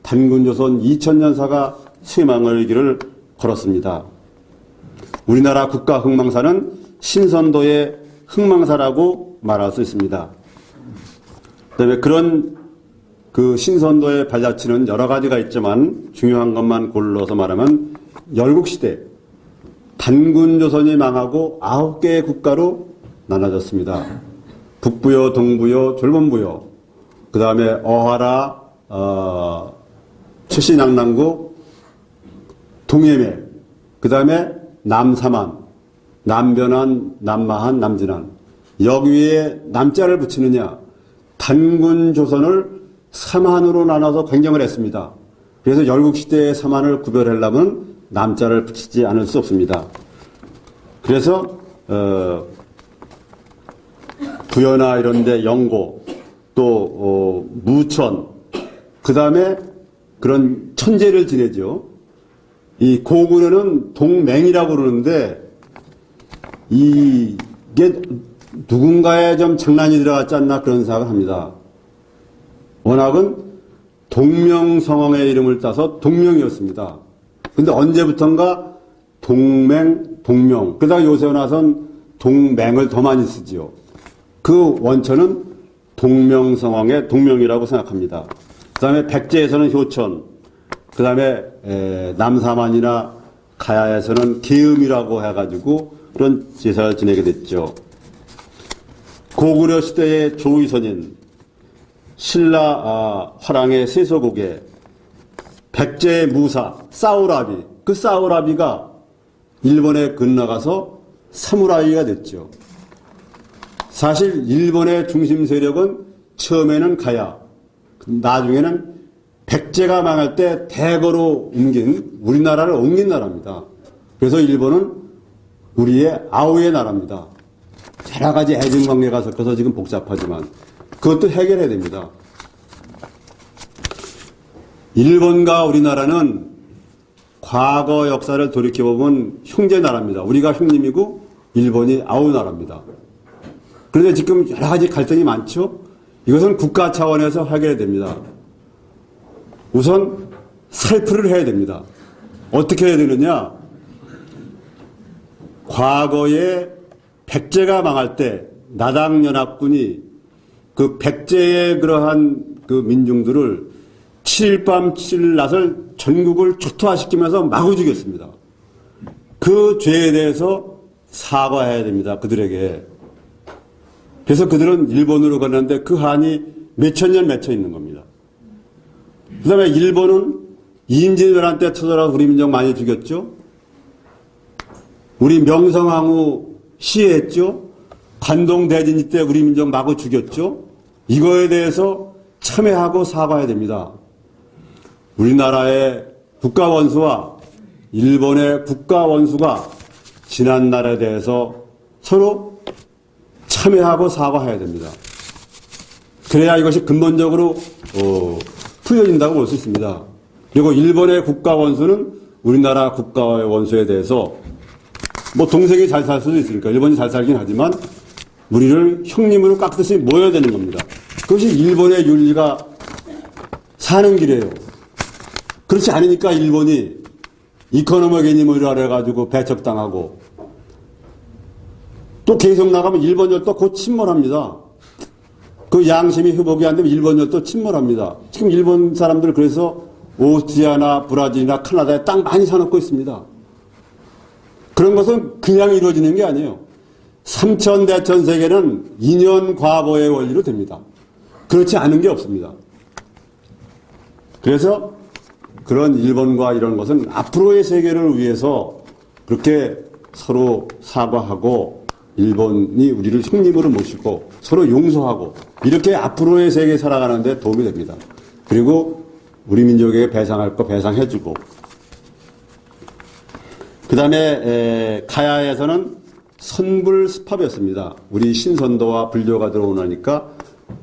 단군조선 2000년사가 쇠망의 길을 걸었습니다. 우리나라 국가 흥망사는 신선도의 흥망사라고 말할 수 있습니다. 그다음에 그런 그 신선도의 발자취는 여러 가지가 있지만 중요한 것만 골라서 말하면 열국시대 단군조선이 망하고 9개의 국가로 나눠졌습니다. 북부요, 동부요, 졸본부요. 그 다음에 어하라, 최신양남국, 동해매. 그 다음에 남사만, 남변한, 남마한, 남진한. 여기에 남자를 붙이느냐. 단군조선을 삼한으로 나눠서 경쟁을 했습니다. 그래서 열국시대의 삼한을 구별하려면 남자를 붙이지 않을 수 없습니다. 그래서 부여나 이런 데 영고 또 무천 그 다음에 그런 천재를 지내죠. 이 고구려는 동맹이라고 그러는데 이게 누군가의 좀 장난이 들어갔지 않나 그런 생각을 합니다. 워낙은 동명성왕의 이름을 따서 동명이었습니다. 근데 언제부턴가 동맹, 동명. 그러다가 요새 나선 동맹을 더 많이 쓰지요. 그 원천은 동명성왕의 동명이라고 생각합니다. 그 다음에 백제에서는 효천, 그 다음에 남사만이나 가야에서는 계음이라고 해가지고 그런 제사를 지내게 됐죠. 고구려 시대의 조의선인, 신라 화랑의 세소고개, 백제의 무사, 사우라비. 그 사우라비가 일본에 건너가서 사무라이가 됐죠. 사실 일본의 중심 세력은 처음에는 가야, 나중에는 백제가 망할 때 대거로 우리나라를 옮긴 나라입니다. 그래서 일본은 우리의 아우의 나라입니다. 여러 가지 애증관계가 섞여서 지금 복잡하지만 그것도 해결해야 됩니다. 일본과 우리나라는 과거 역사를 돌이켜보면 형제 나라입니다. 우리가 형님이고 일본이 아우 나라입니다. 그런데 지금 여러 가지 갈등이 많죠? 이것은 국가 차원에서 해결해야 됩니다. 우선 살풀이를 해야 됩니다. 어떻게 해야 되느냐? 과거에 백제가 망할 때 나당연합군이 그 백제의 그러한 그 민중들을 7일밤 7일낮을 전국을 초토화시키면서 마구 죽였습니다. 그 죄에 대해서 사과해야 됩니다. 그들에게. 그래서 그들은 일본으로 갔는데 그 한이 몇천 년 맺혀 있는 겁니다. 그 다음에 일본은 임진왜란 때 쳐들어서 우리 민족 많이 죽였죠. 우리 명성황후 시해했죠. 관동대진이 때 우리 민족 마구 죽였죠. 이거에 대해서 참회하고 사과해야 됩니다. 우리나라의 국가원수와 일본의 국가원수가 지난 날에 대해서 서로 참회하고 사과해야 됩니다. 그래야 이것이 근본적으로 풀려진다고 볼 수 있습니다. 그리고 일본의 국가원수는 우리나라 국가원수에 대해서 뭐 동생이 잘 살 수도 있으니까 일본이 잘 살긴 하지만 우리를 형님으로 깍듯이 모여야 되는 겁니다. 그것이 일본의 윤리가 사는 길이에요. 그렇지 않으니까 일본이 이코노미 애니멀이라 해가지고 배척당하고 또 계속 나가면 일본열도 곧 침몰합니다. 그 양심이 회복이 안 되면 일본열도 침몰합니다. 지금 일본 사람들 그래서 오스트리아나 브라질이나 캐나다에 땅 많이 사놓고 있습니다. 그런 것은 그냥 이루어지는 게 아니에요. 삼천대천세계는 인연과보의 원리로 됩니다. 그렇지 않은 게 없습니다. 그래서 그런 일본과 이런 것은 앞으로의 세계를 위해서 그렇게 서로 사과하고 일본이 우리를 형님으로 모시고 서로 용서하고 이렇게 앞으로의 세계에 살아가는 데 도움이 됩니다. 그리고 우리 민족에게 배상할 거 배상해주고 그 다음에 가야에서는 선불습합이었습니다. 우리 신선도와 불교가 들어오니까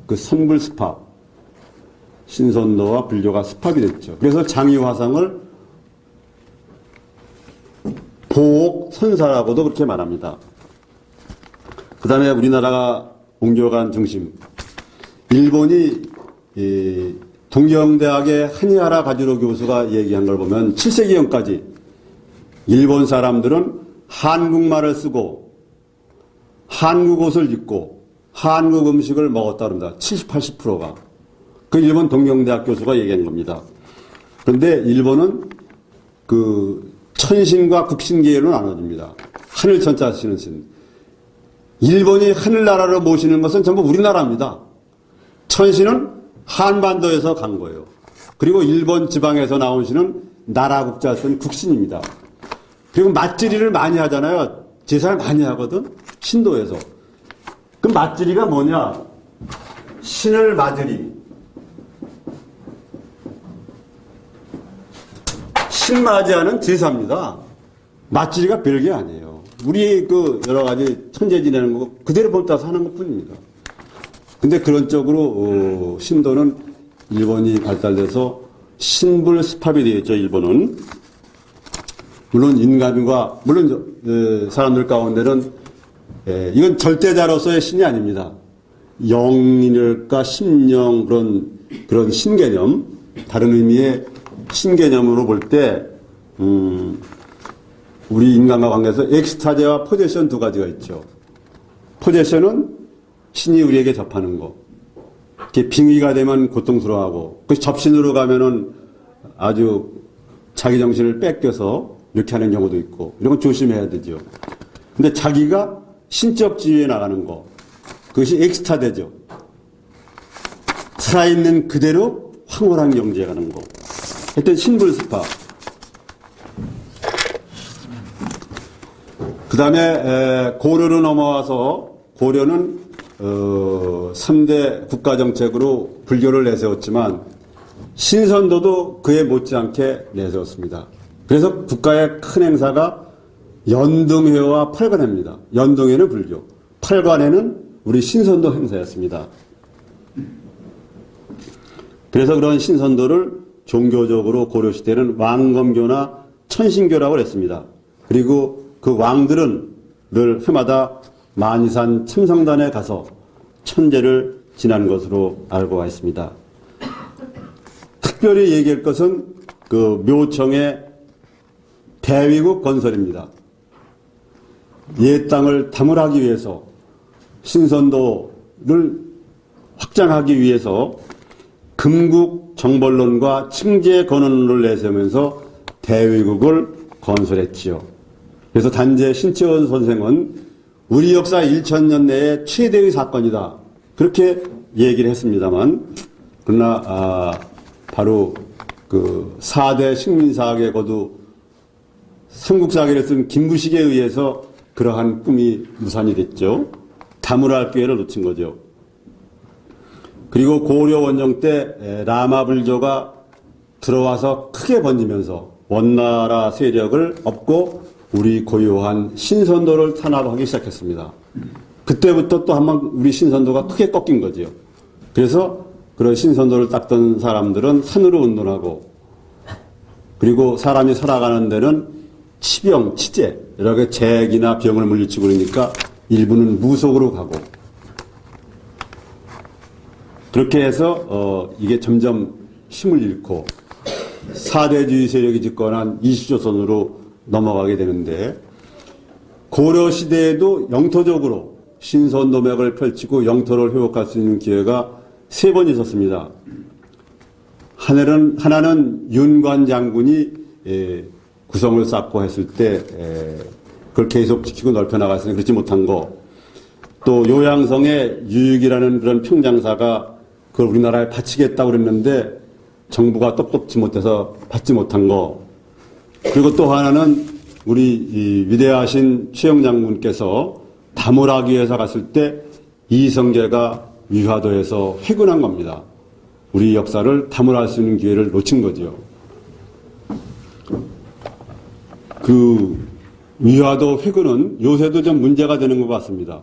그 선불습합 신선도와 불교가 습합이 됐죠. 그래서 장의화상을 보옥선사라고도 그렇게 말합니다. 그 다음에 우리나라가 옮겨간 중심 일본이 동경대학의 하니하라 가지로 교수가 얘기한 걸 보면 7세기경까지 일본 사람들은 한국말을 쓰고 한국 옷을 입고 한국 음식을 먹었다 그럽니다. 70, 80%가. 그 일본 동경대학 교수가 얘기한 겁니다. 그런데 일본은 그 천신과 국신계열로 나눠집니다. 하늘천자 치는 신. 일본이 하늘나라로 모시는 것은 전부 우리나라입니다. 천신은 한반도에서 간 거예요. 그리고 일본 지방에서 나온 신은 나라 국자 쓴 국신입니다. 그리고 맞지리를 많이 하잖아요. 제사를 많이 하거든. 신도에서. 그 맞지리가 뭐냐? 신을 맞으리. 신 맞이하는 제사입니다. 맞지리가 별게 아니에요. 우리 그 여러 가지 천재 지내는 거 그대로 본따서 하는 것 뿐입니다. 근데 그런 쪽으로 신도는 일본이 발달돼서 신불습합이 되어 있죠. 일본은. 물론 인간과 물론 사람들 가운데는 이건 절대자로서의 신이 아닙니다. 영이랄까 심령 그런 신개념 다른 의미의 신개념으로 볼 때 우리 인간과 관계에서 엑스타제와 포제션 두 가지가 있죠. 포제션은 신이 우리에게 접하는 거. 이렇게 빙의가 되면 고통스러워하고 그 접신으로 가면은 아주 자기 정신을 뺏겨서 이렇게 하는 경우도 있고 이런 건 조심해야 되죠. 근데 자기가 신적 지위에 나가는 거 그것이 엑스타제죠. 살아있는 그대로 황홀한 경지에 가는 거. 하여튼 신불습합. 그 다음에 고려로 넘어와서 고려는 3대 국가정책으로 불교를 내세웠지만 신선도도 그에 못지않게 내세웠습니다. 그래서 국가의 큰 행사가 연등회와 팔관회입니다. 연등회는 불교, 팔관회는 우리 신선도 행사였습니다. 그래서 그런 신선도를 종교적으로 고려시대는 왕검교나 천신교라고 했습니다. 그리고 그 왕들은 늘 해마다 만이산 첨성단에 가서 천재를 지난 것으로 알고 있습니다. 특별히 얘기할 것은 그 묘청의 대위국 건설입니다. 옛 땅을 담을하기 위해서 신선도를 확장하기 위해서 금국 정벌론과 칭제 건원론을 내세우면서 대위국을 건설했지요. 그래서 단재 신채원 선생은 우리 역사 1000년 내에 최대의 사건이다. 그렇게 얘기를 했습니다만 그러나 바로 그 4대 식민사학의 거두 삼국사기를 쓴 김부식에 의해서 그러한 꿈이 무산이 됐죠. 다물할 기회를 놓친 거죠. 그리고 고려 원정 때 라마불교가 들어와서 크게 번지면서 원나라 세력을 엎고 우리 고유한 신선도를 탄압하기 시작했습니다. 그때부터 또 한번 우리 신선도가 크게 꺾인 거죠. 그래서 그런 신선도를 닦던 사람들은 산으로 운동하고 그리고 사람이 살아가는 데는 치병, 치재, 이렇게 재기나 병을 물리치고 그러니까 일부는 무속으로 가고 그렇게 해서 이게 점점 힘을 잃고 사대주의 세력이 집권한 일시조선으로 넘어가게 되는데 고려 시대에도 영토적으로 신선도맥을 펼치고 영토를 회복할 수 있는 기회가 3번 있었습니다. 하나는 윤관 장군이 구성을 쌓고 했을 때 그걸 계속 지키고 넓혀 나갔으니 그렇지 못한 거. 또 요양성의 유익이라는 그런 평장사가 그걸 우리나라에 바치겠다고 그랬는데 정부가 똑똑지 못해서 받지 못한 거. 그리고 또 하나는 우리 이 위대하신 최영 장군께서 다물하기 위해서 갔을 때 이성계가 위화도에서 회군한 겁니다. 우리 역사를 다물할 수 있는 기회를 놓친 거죠. 그 위화도 회군은 요새도 좀 문제가 되는 것 같습니다.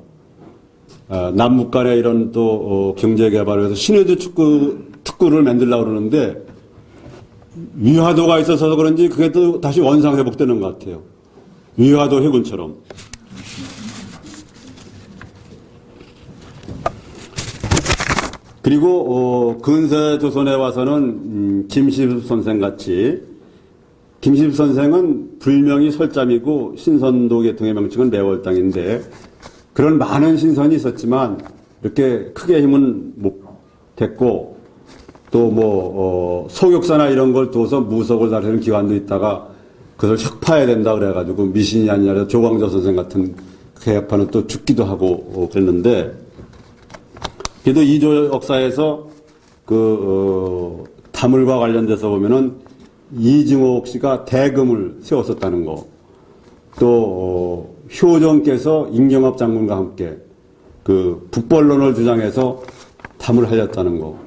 남북 간의 이런 또 경제 개발을 해서 신의도 특구를 만들려고 그러는데 위화도가 있어서 그런지 그게 또 다시 원상 회복되는 것 같아요. 위화도 회군처럼. 그리고 근세 조선에 와서는 김시습 선생 같이 김시습 선생은 불명이 설잠이고 신선도 계통의 명칭은 매월당인데 그런 많은 신선이 있었지만 이렇게 크게 힘은 못 됐고, 또 소격사나 이런 걸 둬서 무속을 다루는 기관도 있다가 그걸 혁파해야 된다 그래가지고 미신이 아니라 조광조 선생 같은 개혁파는 또 죽기도 하고 그랬는데, 그래도 이조 역사에서 다물과 관련돼서 보면은 이증옥 씨가 대금을 세웠었다는 거, 또 효정께서 임경합 장군과 함께 북벌론을 주장해서 담을 하였다는 거.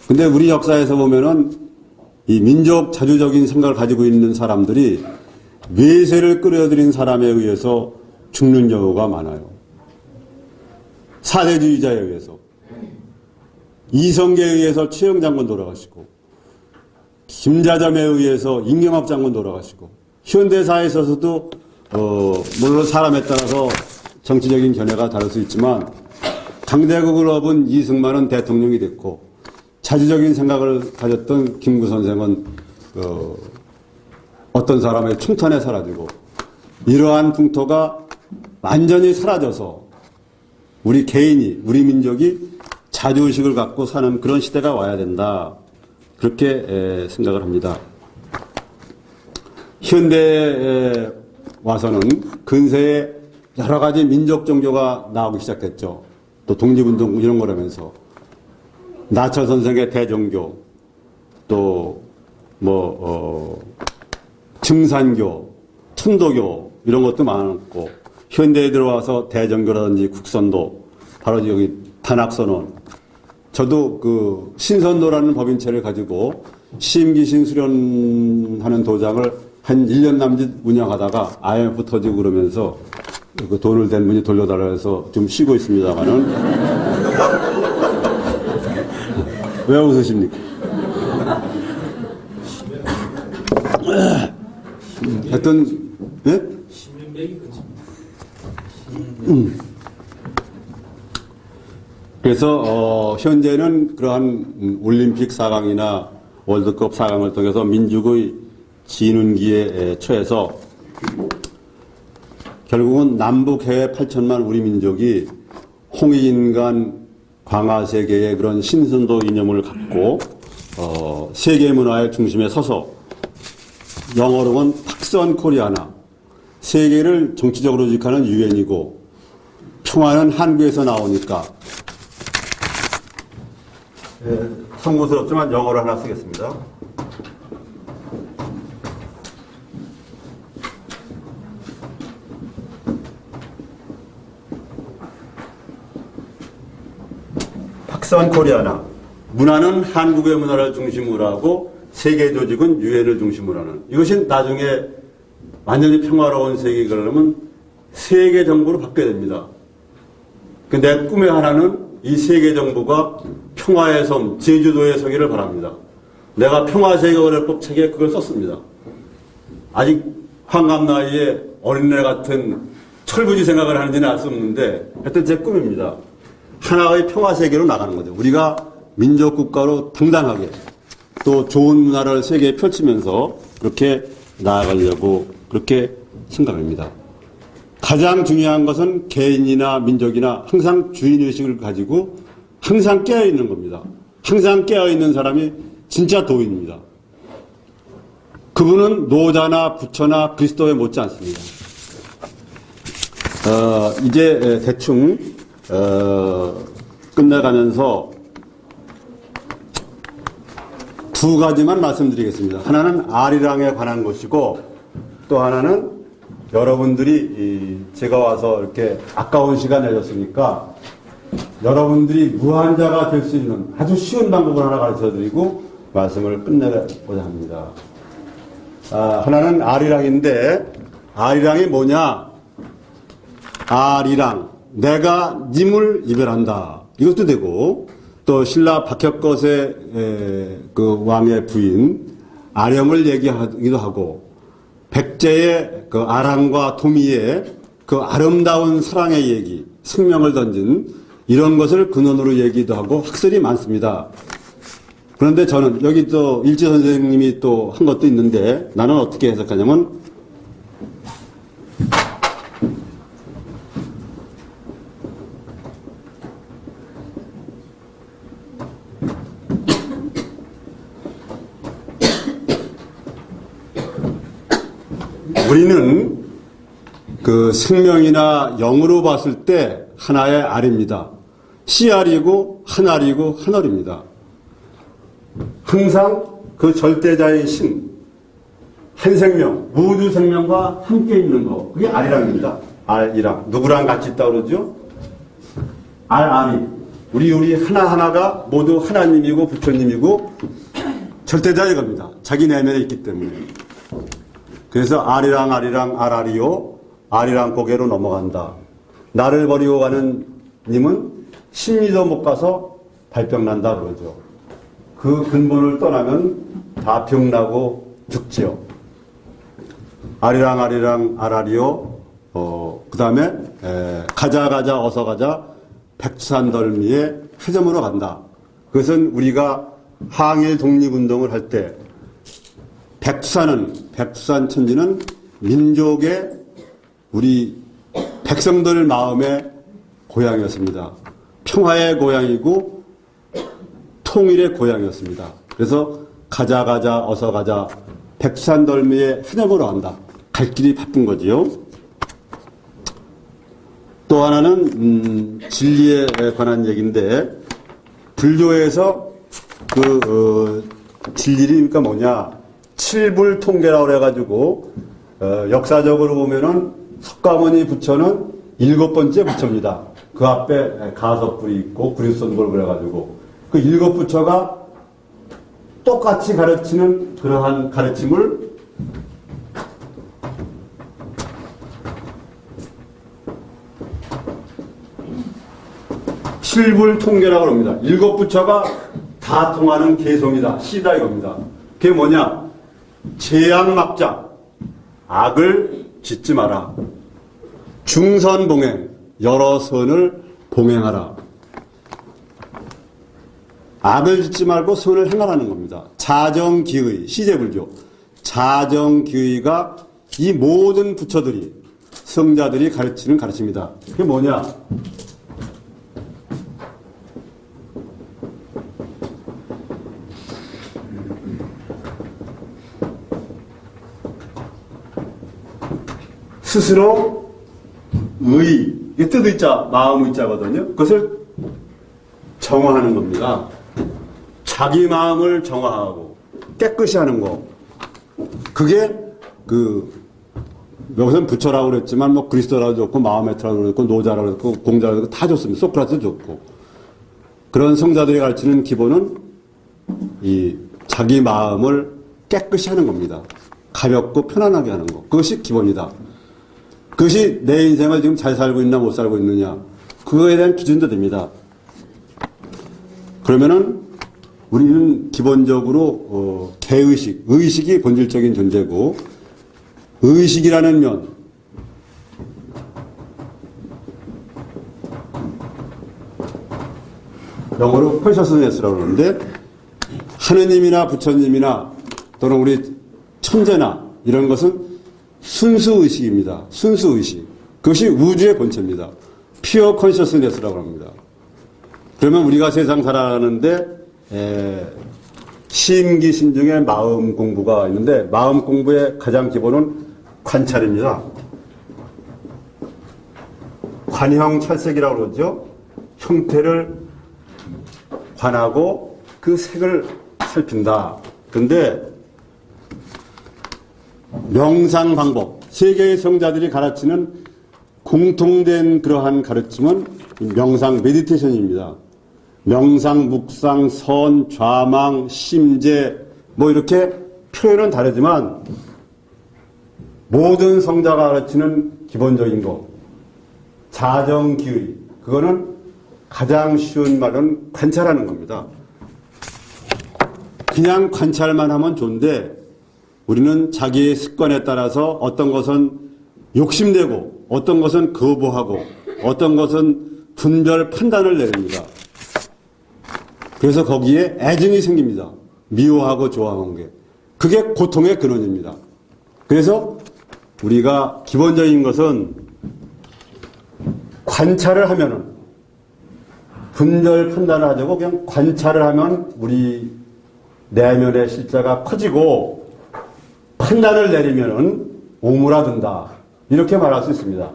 근데 우리 역사에서 보면은 이 민족 자주적인 생각을 가지고 있는 사람들이 외세를 끌어들인 사람에 의해서 죽는 경우가 많아요. 사대주의자에 의해서. 이성계에 의해서 최영 장군 돌아가시고, 김자점에 의해서 임경합 장군 돌아가시고, 현대사에 있어서도 물론 사람에 따라서 정치적인 견해가 다를 수 있지만 강대국을 업은 이승만은 대통령이 됐고, 자주적인 생각을 가졌던 김구 선생은 어떤 사람의 총탄에 사라지고, 이러한 풍토가 완전히 사라져서 우리 개인이, 우리 민족이 자주의식을 갖고 사는 그런 시대가 와야 된다, 그렇게 생각을 합니다. 현대에 와서는 근세에 여러 가지 민족 종교가 나오기 시작했죠. 또 독립운동 이런 거라면서 나철 선생의 대종교, 또 증산교, 천도교 이런 것도 많았고, 현대에 들어와서 대정교라든지 국선도, 바로 여기 단학선언. 저도 신선도라는 법인체를 가지고 심기신 수련하는 도장을 한 1년 남짓 운영하다가 IMF 터지고 그러면서 그 돈을 댄 분이 돌려달라 해서 좀 쉬고 있습니다만은. 왜 웃으십니까? 하여튼, 예? 그래서 현재는 그러한 올림픽 4강이나 월드컵 4강을 통해서 민족의 진흥기에 처해서 결국은 남북해외 8천만 우리 민족이 홍익인간 광화세계의 그런 신선도 이념을 갖고 세계 문화의 중심에 서서, 영어로는 팍스온 코리아나, 세계를 정치적으로 지켜하는 유엔이고 평화는 한국에서 나오니까, 성공스럽지만 영어로 하나 쓰겠습니다. 팍스온 코리아나, 문화는 한국의 문화를 중심으로 하고 세계 조직은 유엔을 중심으로 하는, 이것이 나중에 완전히 평화로운 세계가 되려면 세계 정부로 바뀌어야 됩니다. 내 꿈의 하나는 이 세계 정부가 평화의 섬 제주도에 서기를 바랍니다. 내가 평화세계관리법 책에 그걸 썼습니다. 아직 환갑 나이에 어린애 같은 철부지 생각을 하는지는 알 수 없는데, 하여튼 제 꿈입니다. 하나의 평화세계로 나가는 거죠. 우리가 민족국가로 당당하게 또 좋은 문화를 세계에 펼치면서 그렇게 나아가려고 그렇게 생각합니다. 가장 중요한 것은 개인이나 민족이나 항상 주인의식을 가지고 항상 깨어있는 겁니다. 항상 깨어있는 사람이 진짜 도인입니다. 그분은 노자나 부처나 그리스도에 못지 않습니다. 이제 대충 끝내가면서 두 가지만 말씀드리겠습니다. 하나는 아리랑에 관한 것이고, 또 하나는 여러분들이 제가 와서 이렇게 아까운 시간 내줬으니까 여러분들이 무한자가 될 수 있는 아주 쉬운 방법을 하나 가르쳐드리고 말씀을 끝내고자 합니다. 하나는 아리랑인데, 아리랑이 뭐냐? 아리랑, 내가 님을 이별한다, 이것도 되고, 또 신라 박혁거세 그 왕의 부인 아령을 얘기하기도 하고, 백제의 그 아랑과 도미의 그 아름다운 사랑의 얘기, 생명을 던진 이런 것을 근원으로 얘기도 하고 학설이 많습니다. 그런데 저는 여기 또 일지 선생님이 또 한 것도 있는데, 나는 어떻게 해석하냐면, 우리는 그 생명이나 영으로 봤을 때 하나의 알입니다. 씨알이고 한 알이고 한 알입니다. 항상 그 절대자의 신, 한 생명, 우주 생명과 함께 있는 거, 그게 알이랑입니다. 알이랑. 누구랑 같이 있다고 그러죠? 알이. 우리 하나하나가 모두 하나님이고 부처님이고 절대자의 겁니다. 자기 내면에 있기 때문에. 그래서 알이랑 알알이요. 알이랑 고개로 넘어간다. 나를 버리고 가는 님은 심리도 못 가서 발병난다 그러죠. 그 근본을 떠나면 다 병나고 죽지요. 아리랑 알알이요. 그 다음에 가자 어서 가자 백두산덜미의 회점으로 간다. 그것은 우리가 항일 독립운동을 할 때 백두산 천지는 민족의 우리 백성들 마음의 고향이었습니다. 평화의 고향이고 통일의 고향이었습니다. 그래서 가자 어서 가자 백두산덜미의 회점으로 간다. 갈 길이 바쁜 거지요. 또 하나는 진리에 관한 얘기인데 불교에서 진리가 뭐냐 칠불 통계라고 그래가지고 역사적으로 보면은 석가모니 부처는 7번째 부처입니다. 그 앞에 가섭불이 있고 구리손불 그래가지고 그 7 부처가 똑같이 가르치는 그러한 가르침을 칠불 통계라고 합니다. 7 부처가 다 통하는 개성이다. 시다 이겁니다. 그게 뭐냐? 재앙막자. 악을 짓지 마라. 중선봉행. 여러 선을 봉행하라. 악을 짓지 말고 선을 행하라는 겁니다. 자정기의. 시제불교. 자정기의가 이 모든 부처들이 성자들이 가르치는 가르침이다. 그게 뭐냐? 스스로 이게 뜻의자, 마음의자거든요. 그것을 정화하는 겁니다. 자기 마음을 정화하고 깨끗이 하는 거. 그게 여기서는 부처라고 그랬지만 뭐 그리스도라고 좋고 마호메트라고 그랬고 노자라고 그랬고 공자라고 그랬고 다 좋습니다. 소크라테도 좋고. 그런 성자들이 가르치는 기본은 이 자기 마음을 깨끗이 하는 겁니다. 가볍고 편안하게 하는 거. 그것이 기본이다. 그것이 내 인생을 지금 잘 살고 있나 못 살고 있느냐. 그거에 대한 기준도 됩니다. 그러면은 우리는 기본적으로 개의식, 의식이 본질적인 존재고 의식이라는 면 영어로 consciousness라고 그러는데 하느님이나 부처님이나 또는 우리 천재나 이런 것은 순수의식입니다. 순수의식. 그것이 우주의 본체입니다. Pure Consciousness라고 합니다. 그러면 우리가 세상 살아가는데 심기신중의 마음 공부가 있는데 마음 공부의 가장 기본은 관찰입니다. 관형찰색이라고 그러죠. 형태를 관하고 그 색을 살핀다. 그런데 명상 방법, 세계의 성자들이 가르치는 공통된 그러한 가르침은 명상 메디테이션입니다. 명상, 묵상, 선, 좌망, 심재 뭐 이렇게 표현은 다르지만 모든 성자가 가르치는 기본적인 것 자정기의 그거는 가장 쉬운 말은 관찰하는 겁니다. 그냥 관찰만 하면 좋은데 우리는 자기의 습관에 따라서 어떤 것은 욕심내고 어떤 것은 거부하고 어떤 것은 분별 판단을 내립니다. 그래서 거기에 애증이 생깁니다. 미워하고 좋아하는 게. 그게 고통의 근원입니다. 그래서 우리가 기본적인 것은 관찰을 하면은 분별 판단을 하자고 그냥 관찰을 하면 우리 내면의 실자가 커지고 판단을 내리면은 오므라든다. 이렇게 말할 수 있습니다.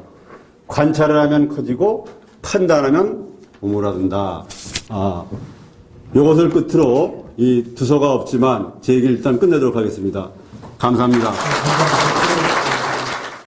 관찰을 하면 커지고 판단하면 오므라든다. 이것을 끝으로 이 두서가 없지만 제 얘기를 일단 끝내도록 하겠습니다. 감사합니다.